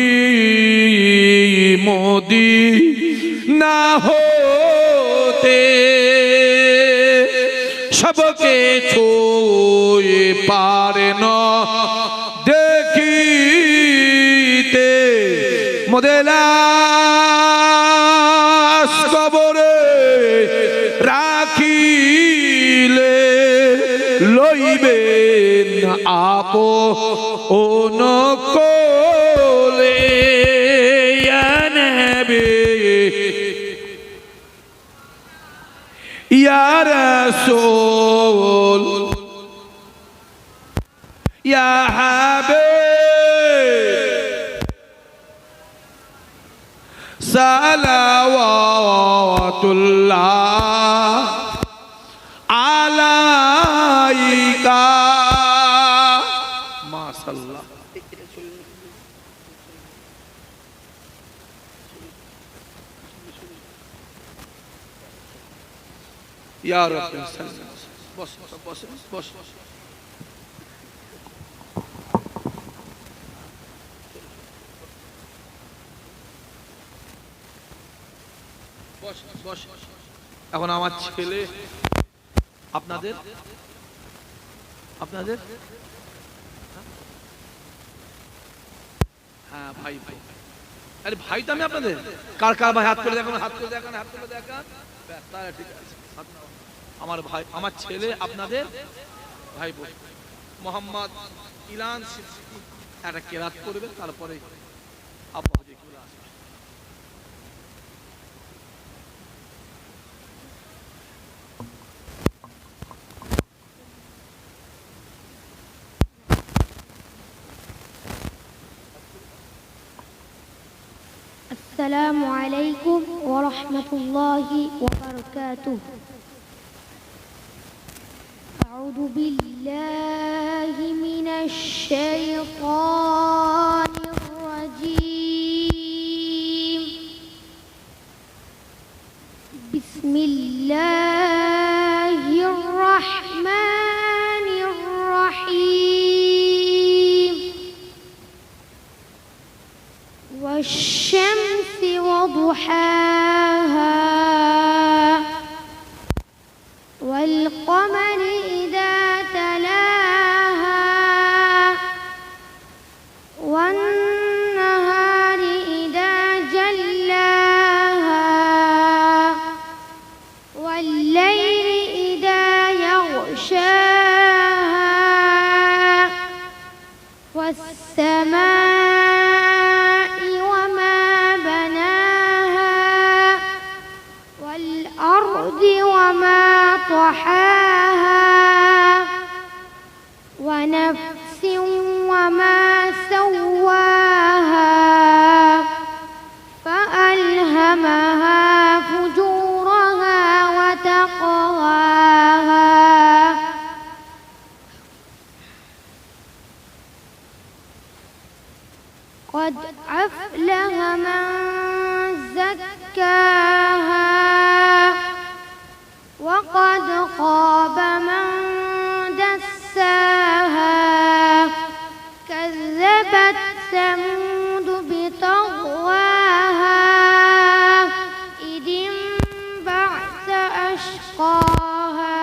মদিনা হতে সবকে ছুঁয়ে পারে না দেখিতে, মোদেলাস কবরে রাখিলে লইবেন আপন কোলে। ইয়া নবী ইয়া রাসূল ইয়া হাবিব সালাওয়াতুল্লাহ আলাইকা। মাশাআল্লাহ। ইয়া রাব্বি বস বস বস। এখন আমার ছেলে আপনাদের হ্যাঁ ভাই, আরে ভাই তো আমি আপনাদের, কার কার ভাই হাত তুলে দেখান, হাত তুলে দেখান, হাত তুলে দেখান। তাহলে ঠিক আছে, আমার ভাই, আমার ছেলে আপনাদের ভাই বোন। মোহাম্মদ ইলান সিদ্দিকী একটা কেরাত করবে, তারপরে আব্বা জি চলে আসবে। السلام عليكم ورحمة الله وبركاته. أعوذ بالله من الشيطان الرجيم. بسم الله الرحمن الرحيم. والشمس وضحاها والقمر إذا تلاها والنهار إذا جلاها والليل إذا يغشاها والسماء وما بناها والأرض وما طحاها ونفس وما سواها فألهمها فجورها وتقواها. قد أفلح من زكاها وقد خاب من دساها. كذبت ثمود بطغواها إذ انبعث أشقاها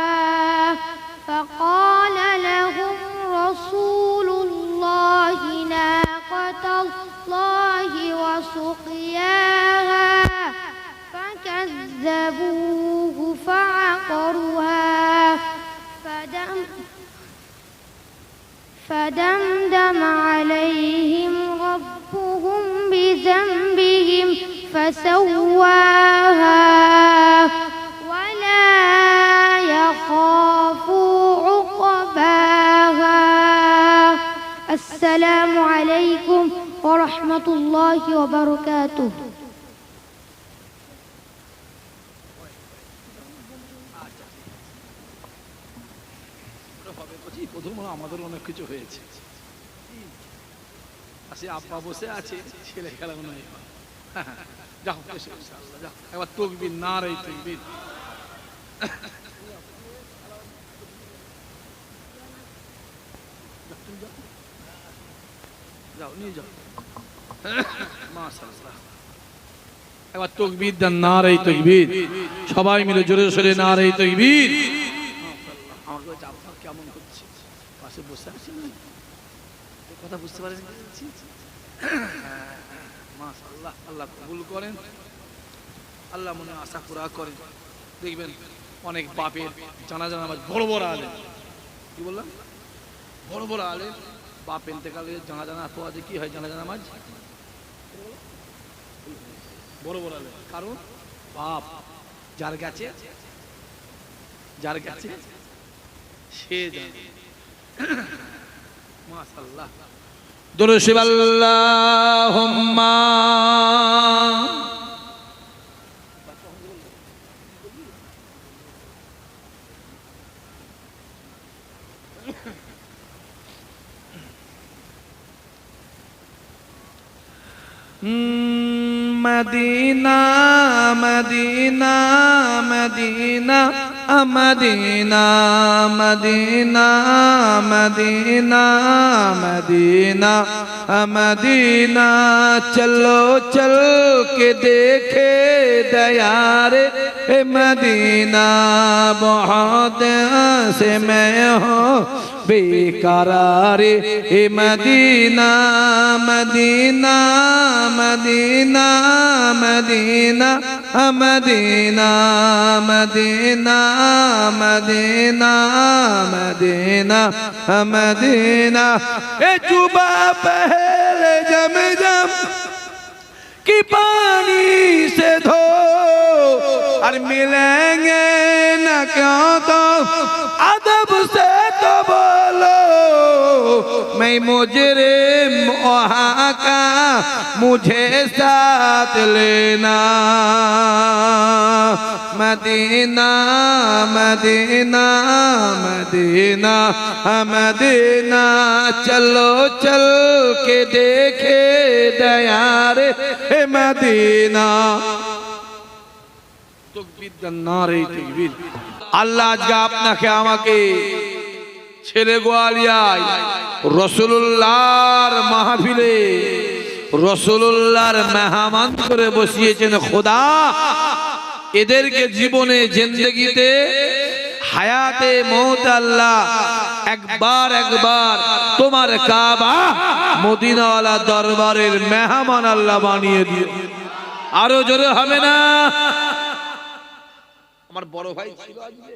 فقال لهم رسول الله ناقة الله وسقياها فكذبوه فعقروها فدمدم عليهم ربهم بذنبهم فسواها ولا يخاف عقباها. السلام عليكم ورحمة الله وبركاته. আমাদের অনেক কিছু হয়েছে। আসে আব্বা বসে আছে, ছেলে খেলা মনে হয়। যাও যাও, একবার তকবীর, নারে তকবীর। যাও নিয়ে যাও। মাশাআল্লাহ, একবার তকবীর দেন, নারে তকবীর। সবাই মিলে জোরে সোরে নারে তকবীর। আমার কাছে আপনার কেমন হচ্ছে? পাশে বসে আছেন, কথা বুঝতে পারেন? মাশাআল্লাহ, আল্লাহ কবুল করেন, আল্লাহ মনে আশা পুরা করেন। দেখবেন অনেক বাপের জানাজা নামাজ, বড় বড় আলেম, কি বললাম, বড় বড় আলেম, বাপ ইন্তেকালে জানাজা না পড়াতে কি হয়, জানাজা নামাজ বড় বড় আলেম। কারণ বাপ যার কাছে সে জানে। মাশাআল্লাহ, দুরূদ শরীফ আল্লাহুম্মা Medina Medina Medina Medina Medina Medina Medina Medina চলো চল के देखे दयार मदीना बहुत से मैं हो बेकरार Medina Medina Medina Medina Medina Medina Medina Medina Medina ए जुबा पहले जमजम की पानी से धो और मिलेंगे न क्यों तो अदब से तो बोलो मैं मुजरिम वहाँ का मुझे साथ लेना मदीना मदीना मदीना मदीना चलो चल के देखे दयार मदीना আল্লাহ আজকে আপনাকে আমাকে ছেলে গোয়ালিয়ায় রাসূলুল্লাহর মাহফিলে রাসূলুল্লাহর মেহমান করে বসিয়েছেন। খোদা এদেরকে জীবনে জিন্দেগিতে হায়াতে মওত আল্লাহ একবার একবার তোমার কাবা মদিনাওয়ালা দরবারের মেহমান আল্লাহ বানিয়ে দিও। আরো জোরে হবে না? আমার বড় ভাই ছিল আজকে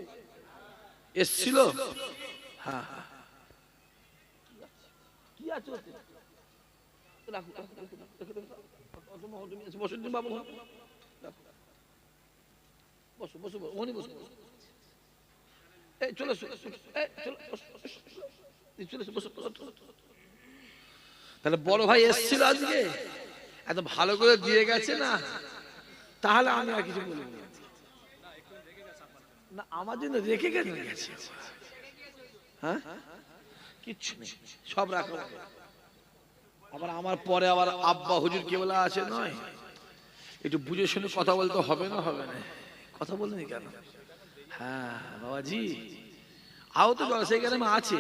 এসেছিল। হ্যাঁ কি আছে বাবু বসো বসো ওখানে বসো। এই চলে তাহলে বড় ভাই এসেছিল আজকে, এত ভালো করে দিয়ে গেছে না, তাহলে আমি আর কিছু বলিনি না, আমার জন্য রেখে গেছে। হ্যাঁ কিচ্ছু নেই, সব রাখো। আবার আমার পরে আবার আব্বা হুজুর কেবলা আছে নয়, একটু বুঝে শুনে কথা বলতে হবে না? হবে না, কথা বলেনি কেন? হ্যাঁ বাবাজি আও তো জলসাই গ্রামে আছে।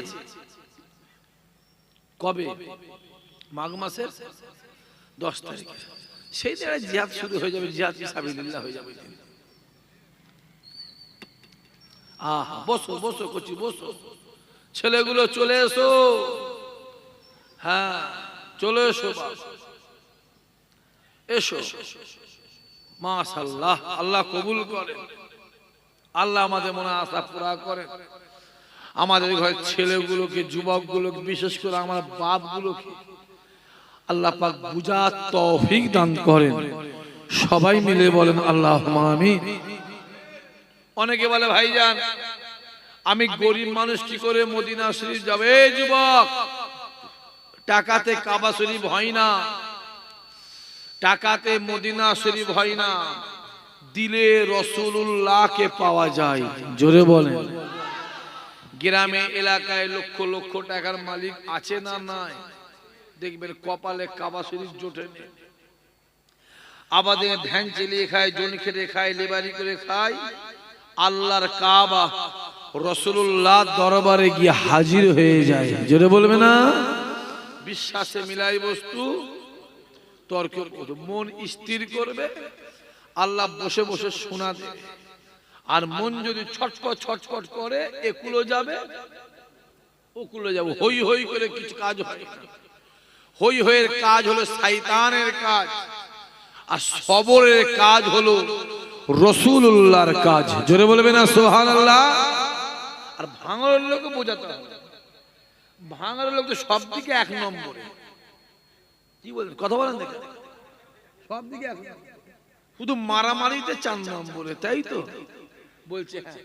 কবে? মাঘ মাসের 10 তারিখে। সেই জায়গায় জিহাদ শুরু হয়ে যাবে, জিহাদ ফিসাবিলিল্লাহ হয়ে যাবে। আহা বসো বসো কচি বসো, ছেলেগুলো চলে এসো। হ্যাঁ চলে এসো, এসো। মাশাআল্লাহ, আল্লাহ কবুল করেন, আল্লাহ আমাদের মনে আশা পুরা করেন। আমাদের ঘরের ছেলেগুলোকে, যুবকগুলোকে, বিশেষ করে আমার বাপগুলোকে আল্লাহ পাক বুঝার তৌফিক দান করেন। সবাই মিলে বলেন আল্লাহুম্মা আমিন। অনেকে বলে ভাইজান আমি গরিব মানুষ কি করে মদিনা শরীফ যাব? এই যুবক, টাকাতে কাবা শরীফ হয় না, টাকাতে মদিনা শরীফ হয় না, দিলে রাসূলুল্লাহকে পাওয়া যায়। জোরে বলেন। গ্রামে এলাকায় লক্ষ লক্ষ টাকার মালিক আছে না নাই? দেখবেন কপালে কাবা শরীফ জোটে নেই। আবাদে ভ্যান চালিয়ে খায়, জন খেটে খায়, লেবারি করে খায়। আল্লাহর কাবা রাসূলুল্লাহ দরবারে গিয়ে হাজির হয়ে যায়। জোরে বলবে না? বিশ্বাসে মিলাই বস্তু তর্ক করবে, মন স্থির করবে, আল্লাহ বসে বসে শোনা দেবে। আর মন যদি ছটফট ছটফট করে একুলো যাবে ওকুলো যাবে, হই হই করে কিছু কাজ হয় না। হই হইয়ের কাজ হলো শয়তানের কাজ, আর সবরের কাজ হলো রাসূলুল্লাহর কাজ। জোরে বলবে না সুবহানাল্লাহ? আর ভাঙার লোককে বোঝাতে হবে, ভাঙার লোক তো সব দিকে এক নম্বরে। কি বলেন? কথা বলেন দেখেন, সব দিকে এক নম্বরে, শুধু মারামারিতে 4 নম্বরে, তাই তো বলছে। হ্যাঁ,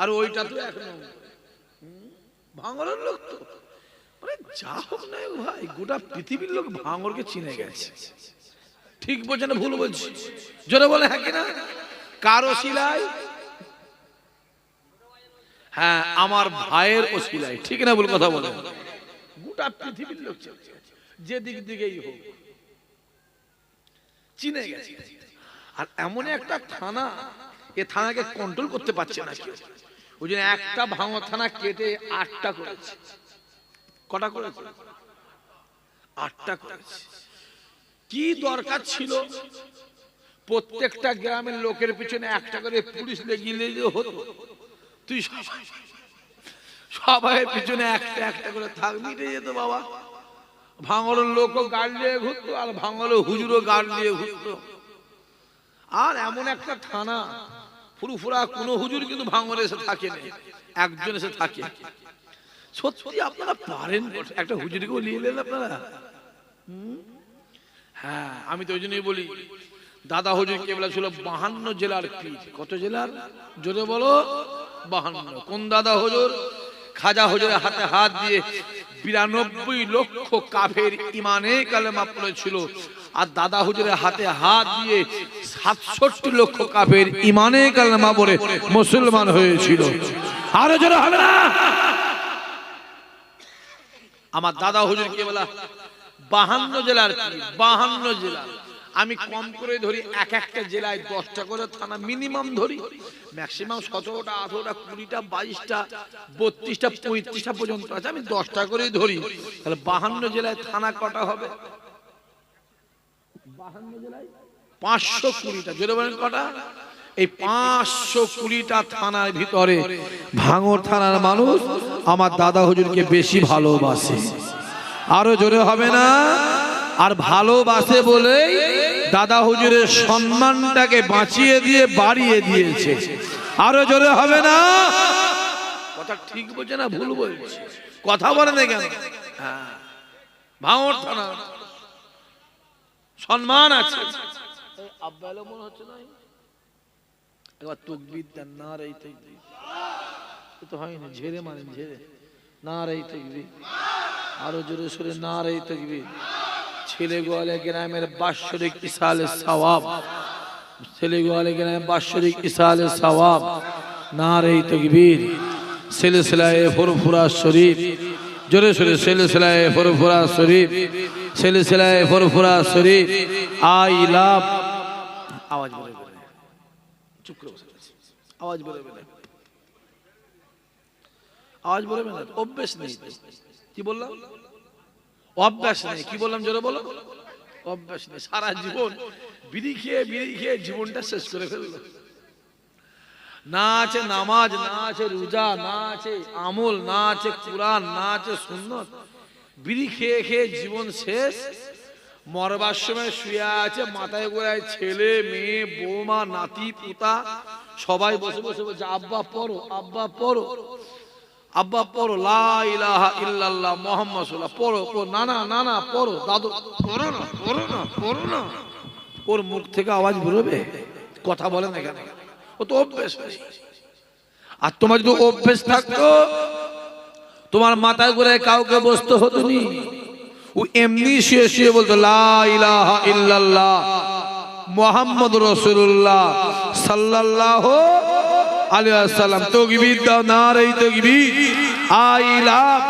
আর ওইটা তো এক নম্বর। ভাঙরের লোক তো মানে যা হোক না ভাই, গোটা পৃথিবীর লোক ভাঙরকে চিনে গেছে। ঠিক বলছে না ভুল বলছি? জোরে বলে হ্যাঁ কিনা? কার ওসিলায়? হ্যাঁ আমার ভাইয়ের ওসিলায়। ঠিক না ভুল কথা বলে? গোটা পৃথিবীর লোক যে দিক দিকেই হোক চিনে গেছে। আর এমন একটা থানা, এ থানাকে কন্ট্রোল করতে পারছে না কেউ। ওই জন্য একটা ভাঙর থানা কেটে 8টা করেছে। কটা করেছে? 8টা করেছে। কি দরকার ছিল প্রত্যেকটা গ্রামের লোকের পিছনে একটা করে পুলিশ লেগে হতো? তুই সবাই পিছনে একটা একটা করে থাক, মিটে যেত বাবা। ভাঙরের লোকও গাড়ি নিয়ে ঘুরতো, আর ভাঙরের হুজুরও গাড়ি নিয়ে ঘুরতো। আর এমন একটা থানা ফুরফুরা, কোন হুজুর কিন্তু ভাঙরে এসে থাকে না, একজন এসে থাকে। সত্যি আপনারা পারেন, একটা হুজুরকেও নিয়ে এলেন আপনারা। হ্যাঁ আমি তো ওই জন্যই বলি, দাদা হুজুর কেবলা ছিল 52 জেলার পীর। কত জেলার? জোরে বলো। 52। কোন দাদা হুজুর? খাজা হুজুরের হাতে হাত দিয়ে 92 লক্ষ কাফের ইমানে কালেমা পড়েছিল, আর দাদা হুজুরের হাতে হাত দিয়ে 67 লক্ষ কাফের ইমানে কালেমা পড়ে মুসলমান হয়েছিল। আরো জোরে হবে না? আমার দাদা হুজুরকে বলা 52 জেলার, 52 জেলা। আমি কম করে ধরি এক একটা জেলায় 10টা করে থানা মিনিমাম ধরি, ম্যাক্সিমাম 17টা 18টা 20টা 22টা 32টা 35টা পর্যন্ত আছে, আমি 10টা করেই ধরি। তাহলে 52 জেলায় থানা কটা হবে? 52 জেলায় 520টা। জোরে বলেন কটা? এই 520টা থানার ভিতরে ভাঙড় থানার মানুষ আমার দাদা হুজুরকে বেশি ভালোবাসে। আরো জোরে হবে না? আর ভালোবাসে বলেই দাদা হুজুরের সম্মানটাকে বাঁচিয়ে দিয়ে বাড়িয়ে দিয়েছে। আরো জোরে হবে না? কথা ঠিক বলছে না ভুল বলছে? কথা বলে না কেন? হ্যাঁ, ভাঙড় থানা সম্মান আছে। আব্বালো মনে হচ্ছে না, একবার তাকবীর দেন, নারে তাকবীর। তো হয় না, ঝেড়ে মারেন, ঝেড়ে, নারে তাকবীর। আরো জোরে সোরে নারে তাকবীর। ছেলে গোয়ালে গ্রামের বাৎসরিক ইসালে সওয়াব, ছেলে গোয়ালে গ্রামের বাৎসরিক ইসালে সওয়াব, নারে তাকবীর। সিলসিলায়ে ফুরফুরা শরীফ, জোরে সোরে সিলসিলায়ে ফুরফুরা শরীফ, সিলসিলায়ে ফুরফুরা শরীফ। আই লাভ, আওয়াজ বলে বলে, চুপ করে বসে আছে, আওয়াজ বলে বলে, আওয়াজ বলে বলে, অভ্যাস নেই। কি বললাম? অভ্যাস নেই। কি বললাম? জোরে বলো। অভ্যাস নেই। সারা জীবন বিড়ি খেয়ে জীবনটা শেষ করে ফেললো। না আছে নামাজ, না আছে রোজা, না আছে আমল, না আছে কুরআন, না আছে সুন্নত। বিড়ি খেয়ে খেয়ে জীবন শেষ। মরবার সময় শুয়ে আছে, মাথায় গোড়ায় ছেলে মেয়ে বৌমা নাতি পুতা সবাই বসে বসে বলছে আব্বা পড়ো, আব্বা পড়ো, আব্বা পড়ো, লা ইলাহা ইল্লাল্লাহ মুহাম্মাদুর রাসূলুল্লাহ, পড়ো পড়ো, নানা নানা পড়ো, দাদু পড়ো না, পড়ো না, পড়ো না। ওর মুখ থেকে আওয়াজ বেরোবে? কথা বলে না কেন? ও তো অভ্যেস। আর তোমার যদি অভ্যেস থাকতো, তোমার মাথায় করে কাউকে বসতে হতো নি। ও এমনি শুয়ে শুয়ে বলতো লা ইলাহা ইল্লাল্লাহ মুহাম্মাদুর রাসূলুল্লাহ সাল্লাল্লাহু আলাইহি ওয়াসাল্লাম। তাকবীর দাও, নারে তাকবীর। আই লাভ,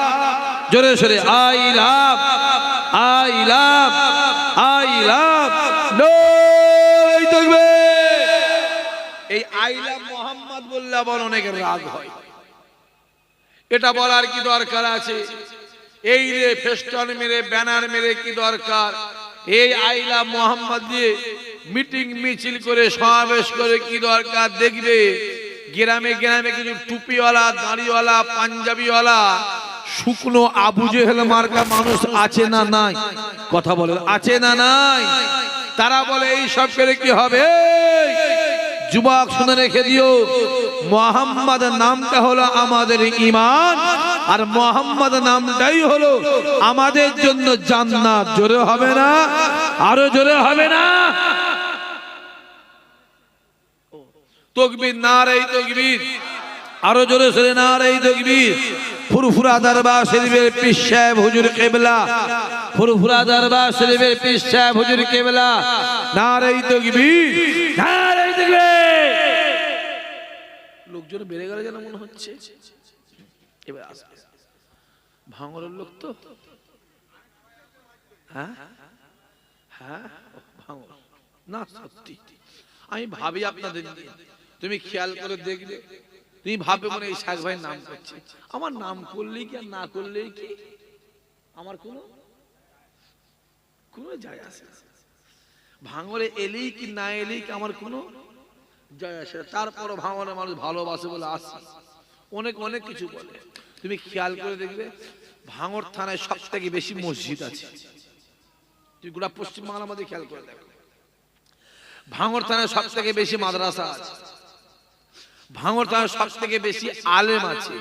জোরে সোরে I love, I love, I love, নারে তাকবীর। এই আই লাভ মুহাম্মদ বললে আবার অনেকের রাগ হয়। এটা বলার কি দরকার আছে? এই রে ফেস্টন মেরে ব্যানার মেরে কি দরকার? এই আই লাভ মুহাম্মদ দিয়ে মিটিং মিছিল করে সমাবেশ করে কি দরকার? দেখবে গ্রামে গ্রামে কিছু টুপিওয়ালা, দাড়িওয়ালা, পাঞ্জাবিওয়ালা, শুকনো আবু জেহেল মার্কা মানুষ আছে না নাই? কথা বলে, আছে না নাই? তারা বলে এই সব করে কি হবে? যুবক শুনে রেখে দিও, মুহাম্মদ নামটা হলো আমাদের ঈমান, আর মুহাম্মদ নামটাই হলো আমাদের জন্য জান্নাত। জোরে হবে না? আরো জোরে হবে না? তাকবীর, নারে তাকবীর। আরো জোরে সোরে নারে তাকবীর। ফুরফুরা দরবার শরীফের পীর সাহেব হুজুর কিবলা, ফুরফুরা দরবার শরীফের পীর সাহেব হুজুর কিবলা, নারে তাকবীর, নারে তাকবীর। লোকজন বেড়ে গেল যেন মনে হচ্ছে। এবার আসবে ভাঙড়ের লোক তো, হ্যাঁ হ্যাঁ ভাঙড় না, সত্যি আমি ভাবি আপনাদের নিয়ে। তুমি খেয়াল করে দেখবে, তুমি ভাববে মনে এই শাক ভাই নাম করছে। আমার নাম করলেই কি আর না করলেই কি আমার কোনো যায় আসে? ভাঙড়ে এলেই কি না এলেই কি আমার কোনো যায় আসে? তারপরও ভাঙড়ের মানুষ ভালোবাসে বলে আসে, অনেক অনেক কিছু বলে। তুমি খেয়াল করে দেখবে ভাঙড় থানায় সব থেকে বেশি মসজিদ আছে। তুই গোটা পশ্চিম বাংলার মধ্যে খেয়াল করে দেখো, ভাঙড় থানায় সব থেকে বেশি মাদ্রাসা আছে, ভাঙড় থানায় সব থেকে বেশি আলেম আছে,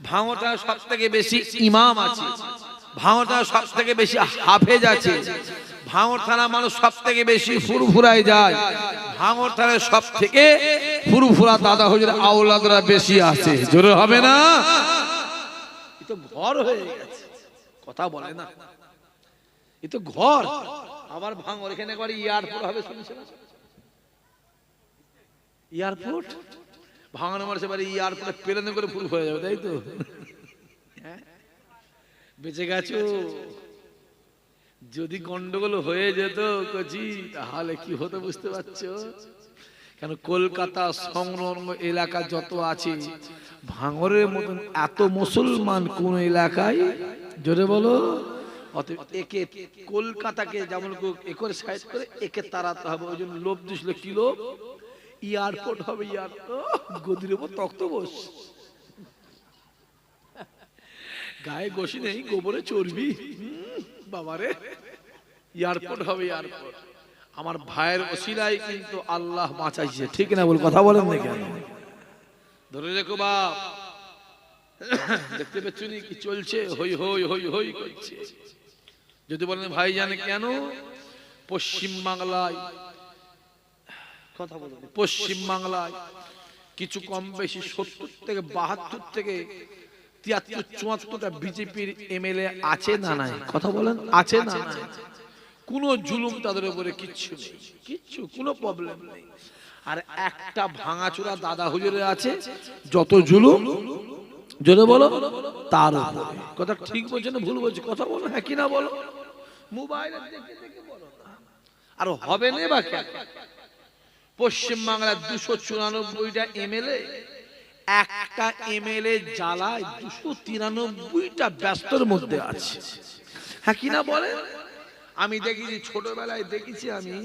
ভাঙড় থানায় সব থেকে বেশি ইমাম আছে, ভাঙড় থানায় সব থেকে বেশি হাফেজ আছে, ভাঙড় থানা মানুষ সব থেকে বেশি ফুরফুরায় যায়, ভাঙড় থানায় সব থেকে ফুরফুরা দাদা হুজুর আওলাদরা বেশি আছে। জোরে হবে না? তো ঘর হয়ে গেছে। কথা বলে না, এ তো ঘর। আবার ভাঙর এখানে একবার এয়ারপোর্ট হবে শুনছিলাম, এয়ারপোর্ট ভাঙানো মারছে, এবার এয়ারপোর্টে প্লেনে করে ফুল হয়ে যাবে, তাই তো? বেঁচে গেছো। যদি গন্ডগোল হয়ে যেত কচি, তাহলে কি হতো বুঝতে পারছো? কেন কলকাতা সংলগ্ন এলাকা যত আছে, ভাঙরের মতন এত মুসলমান কোন এলাকায়, জোরে বলো। অতএব একে কলকাতাকে যেমন একরে সাইড করে একে তাড়াতে হবে। ওই জন্য লোভ দিছিল, কি লোভ? এয়ারপোর্ট হবে, গদির উপর তক্ত বস, গায়ে গোসি নেই, গোবরে চর্বি, বাবারে এয়ারপোর্ট হবে, এয়ারপোর্ট। আমার ভাইয়ের ওসিলায় কিন্তু আল্লাহ বাঁচাইছে, ঠিক না বল? কথা বলেন না কেন? ধরে রেখো বাপ, দেখতে পাচ্ছ নি কি চলছে? হই হই হই হই করছে। যদি বলেন ভাই জানে কেন? পশ্চিম বাংলায়, কথা বলুন, পশ্চিম বাংলায় কিছু কম বেশি 70 থেকে 72 থেকে 73 74টা বিজেপির এমএলএ আছে না নাই? কথা বলেন, আছে না নাই? কোনো জুলুম তাদের উপরে কিচ্ছু নেই, কিচ্ছু, কোনো প্রবলেম নেই। আর একটা ভাঙাচোরা দাদা হুজুরে আছে, যত জুলুম, জোরে বলো, তার উপরে। কথা ঠিক বলছে না ভুল বলছে? কথা বলো, হ্যাঁ কি না বলো? মোবাইলে দেখে দেখে বলো না। আর হবে না বা কেন? পশ্চিম বাংলার 294টা এমএলএ, একটা এমএলএ জ্বালায় 293টা ব্যস্তর মধ্যে আছে, হ্যাঁ কি না বলে? আমি দেখেছি, ছোটবেলায় দেখেছি আমি,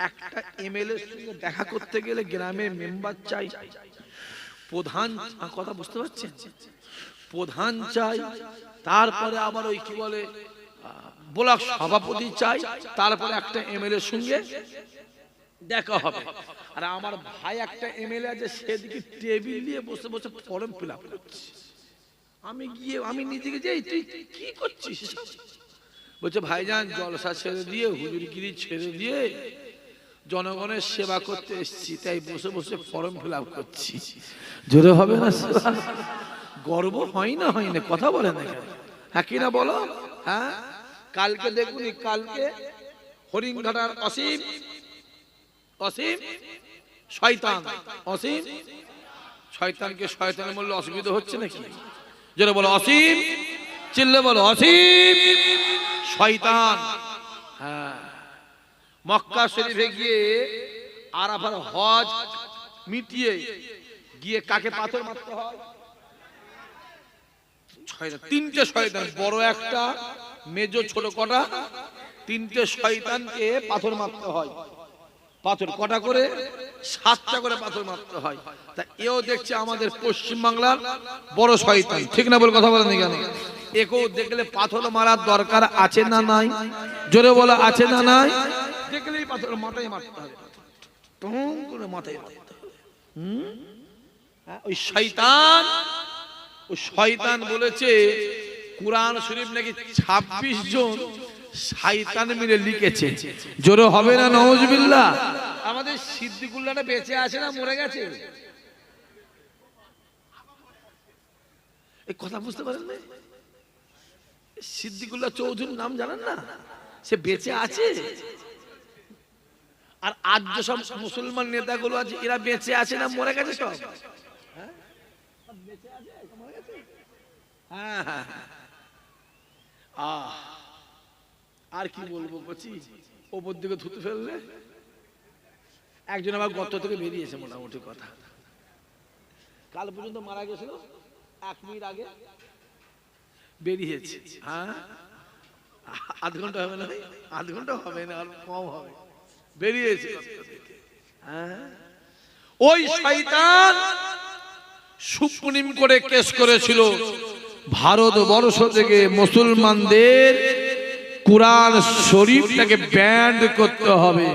একটা এমএলএ এর সঙ্গে দেখা করতে গেলে গ্রামের মেম্বার চাই, প্রধান, কথা বুঝতে পারছেন, প্রধান চাই, তারপরে আবার ওই কি বলে ব্লক সভাপতি চাই, তারপরে একটা এমএলএ এর সঙ্গে দেখা হবে। আর আমার ভাই একটা এমএলএ আছে, সেদিকে টেবিল নিয়ে বসে বসে ফর্ম ফিল আপ করছে। আমি গিয়ে, আমি নিজেকে যাই, তুই কি করছিস? বলছে ভাইজান জলসা ছেড়ে দিয়ে, হুজুরগিরি ছেড়ে দিয়ে জনগণের সেবা করতে এসেছি, তাই বসে বসে ফর্ম ফিল আপ করছি। জোরে হবে না? গর্ব হয় না? হয় না? কথা বলে না, হ্যাঁ কি না বলো? হ্যাঁ, কালকে দেখুন, কালকে হরিণঘাটার অসীম, অসীম শয়তান, অসীম শয়তানকে শয়তান বললে অসুবিধা হচ্ছে নাকি? যেটা বলো অসীম, চিল্লে বলো অসীম শয়তান। হ্যাঁ, মক্কা শরীফে গিয়ে আরাফার হজ মিটিয়ে গিয়ে কাকে পাথর মারতে হয়? তিনটে শয়তান, বড় একটা, মেজো ছোট কটা, তিনটে শয়তানকে পাথর মারতে হয়। পাথর কটা করে? 7টা করে পাথর মারতে হয়। তা এও দেখছে আমাদের পশ্চিম বাংলার বড় শয়তান, ঠিক না বলে? কথা বলেন কেন? একেও দেখলে পাথর মারার দরকার আছে না নাই? জোরে বলা আছে না নাই? দেখলেই পাথর মাথায় মারতে হবে, টং করে মাথায় মারতে হবে। ওই শয়তান, ওই শয়তান বলেছে কুরআন শরীফ নাকি 26 জন শয়তান মিলে লিখেছে। জোরে হবে না নাউজুবিল্লাহ? আমাদের সিদ্দিকুল্লাহটা বেঁচে আছে না মরে গেছে? এই কথা বুঝতে পারেন না? সিদ্দিকুল্লাহ চৌধুরীর নাম জানেন না? সে বেঁচে আছে। আর আজ যে সব মুসলমান নেতাগুলো আছে, এরা বেঁচে আছে না মরে গেছে? সব বেঁচে আছে, মরে গেছে? হ্যাঁ হ্যাঁ। আর কি বলবো কচি, ওপর দিকে থুতু ফেললে। একজন আবার গর্ত থেকে বেরিয়েছে, মোটামুটি কথা। কাল পর্যন্ত মারা গেছিল, 1 মিনিট আগে বেরিয়েছে। হ্যাঁ, আধ ঘন্টা হবে না? আধ ঘন্টা হবে না, আর কম হবে, বেরিয়েছে। হ্যাঁ, ওই শয়তান সুপ্রিম কোর্টে কেস করেছিল, ভারতবর্ষ থেকে মুসলমানদের কুরআন শরীফটাকে ব্যান্ড করতে হবে।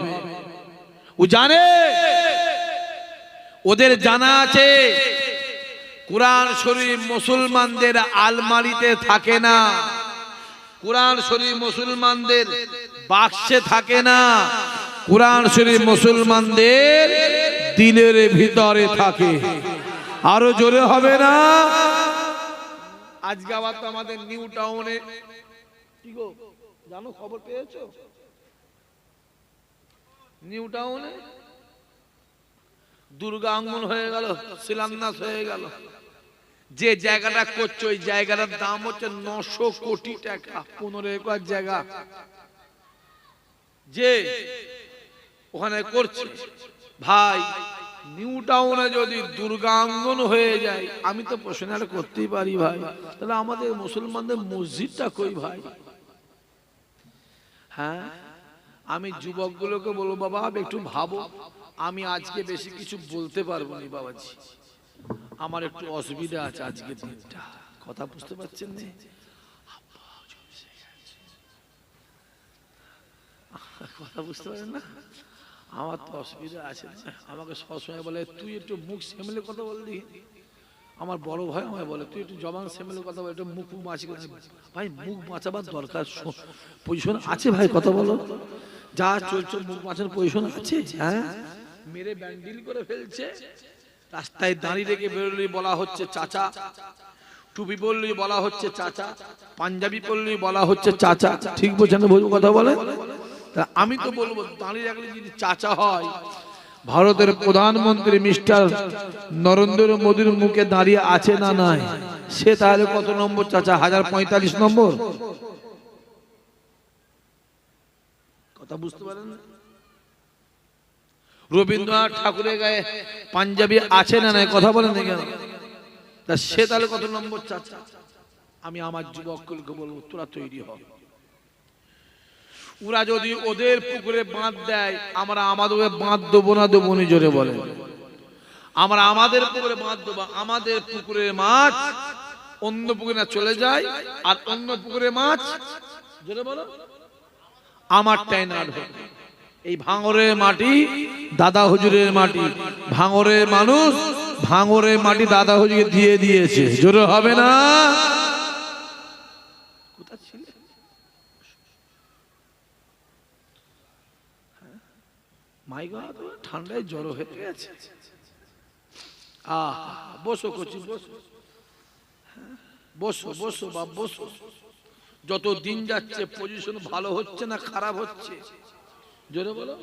ও জানে, ওদের জানা আছে কুরআন শরীফ মুসলমানদের আলমারিতে থাকে না, কুরআন শরীফ মুসলমানদের বাক্সে থাকে না, কুরআন শরীফ মুসলমানদের দিলের ভিতরে থাকে। আরো জোরে হবে না? আজকে আবার তো আমাদের নিউ টাউনে কি গো জানো, খবর পেয়েছো? নিউ টাউনে দুর্গা অঙ্গন হয়ে গেল, শিলান্যাস হয়ে গেল। যে জায়গাটা করছে ওই জায়গাটার দাম হচ্ছে 900 কোটি টাকা, 15 একর জায়গা যে ওখানে করছে। ভাই নিউ টাউনে যদি দুর্গাঙ্গন হয়ে যায়, আমি তো প্রশ্ন করতেই পারি ভাই, তাহলে আমাদের মুসলমানদের মসজিদটা কই ভাই? হ্যাঁ, আমি যুবকগুলোকে বলবো বাবা একটু ভাবো। আমি আজকে বেশি কিছু বলতে পারবো না বাবাজি, আমার একটু অসুবিধা আছে আজকে দিনটা, কথা বুঝতে পারছেন না? কথা বুঝতে পারেন না? আমার তো অসুবিধা আছে, আমাকে সবসময় বলে তুই একটু মুখ সেমলে কথা বললি। আমার বড় ভাই আমায় বলে তুই একটু জবান সেমলে কথা বল, একটু মুখ বাঁচি। ভাই মুখ বাঁচাবার দরকার পজিশন আছে ভাই, কথা বলো। যা চলছে মুখ বাঁচার পজিশন আছে। হ্যাঁ, মেরে ব্যান্ডিল করে ফেলছে, রাস্তায় দাঁড়িয়ে রেখে বেরোলেই বলা হচ্ছে চাচা, টুপি পরলেই বলা হচ্ছে চাচা, পাঞ্জাবি পরলেই বলা হচ্ছে চাচা। ঠিক বলছেন না? বলবো কথা বলে। তা আমি তো বলবো দাঁড়িয়ে রাখলে যদি চাচা হয়, ভারতের প্রধানমন্ত্রী মিস্টার নরেন্দ্র মোদীর মুখে দাঁড়িয়ে আছে না নাই, সে তাহলে কত নম্বর চাচা? 1045 নম্বর। কথা বুঝতে পারেন না? রবীন্দ্রনাথ ঠাকুরের গায়ে পাঞ্জাবি আছে না নাই, কথা বলেন না কেন? তা সে তাহলে কত নম্বর চাচা? আমি আমার যুবককে বলবো তোরা তৈরি হ। ওরা যদি ওদের পুকুরে বাঁধ দেয়, আমরা আমাদের বাঁধ দেবো না, দেবো নি? জোরে বলে। আমরা আমাদের পুকুরে বাঁধ দেবো, আমাদের পুকুরের মাছ অন্য পুকুরে না চলে যায়, আর অন্য পুকুরে মাছ, জোরে বলো, আমারটাই না ঢোকে। এই ভাঙরের মাটি দাদা হুজুরের মাটি, ভাঙরের মানুষ ভাঙরের মাটি দাদা হুজুরকে দিয়ে দিয়েছে। জোরে হবে না? কোথা ছিল? মাই গড, ঠান্ডায় জ্বর হয়ে গেছে। বসো কচি, বসো বসো বসো বাপ বসো। যত দিন যাচ্ছে পজিশন ভালো হচ্ছে না খারাপ হচ্ছে? জোরে বলো।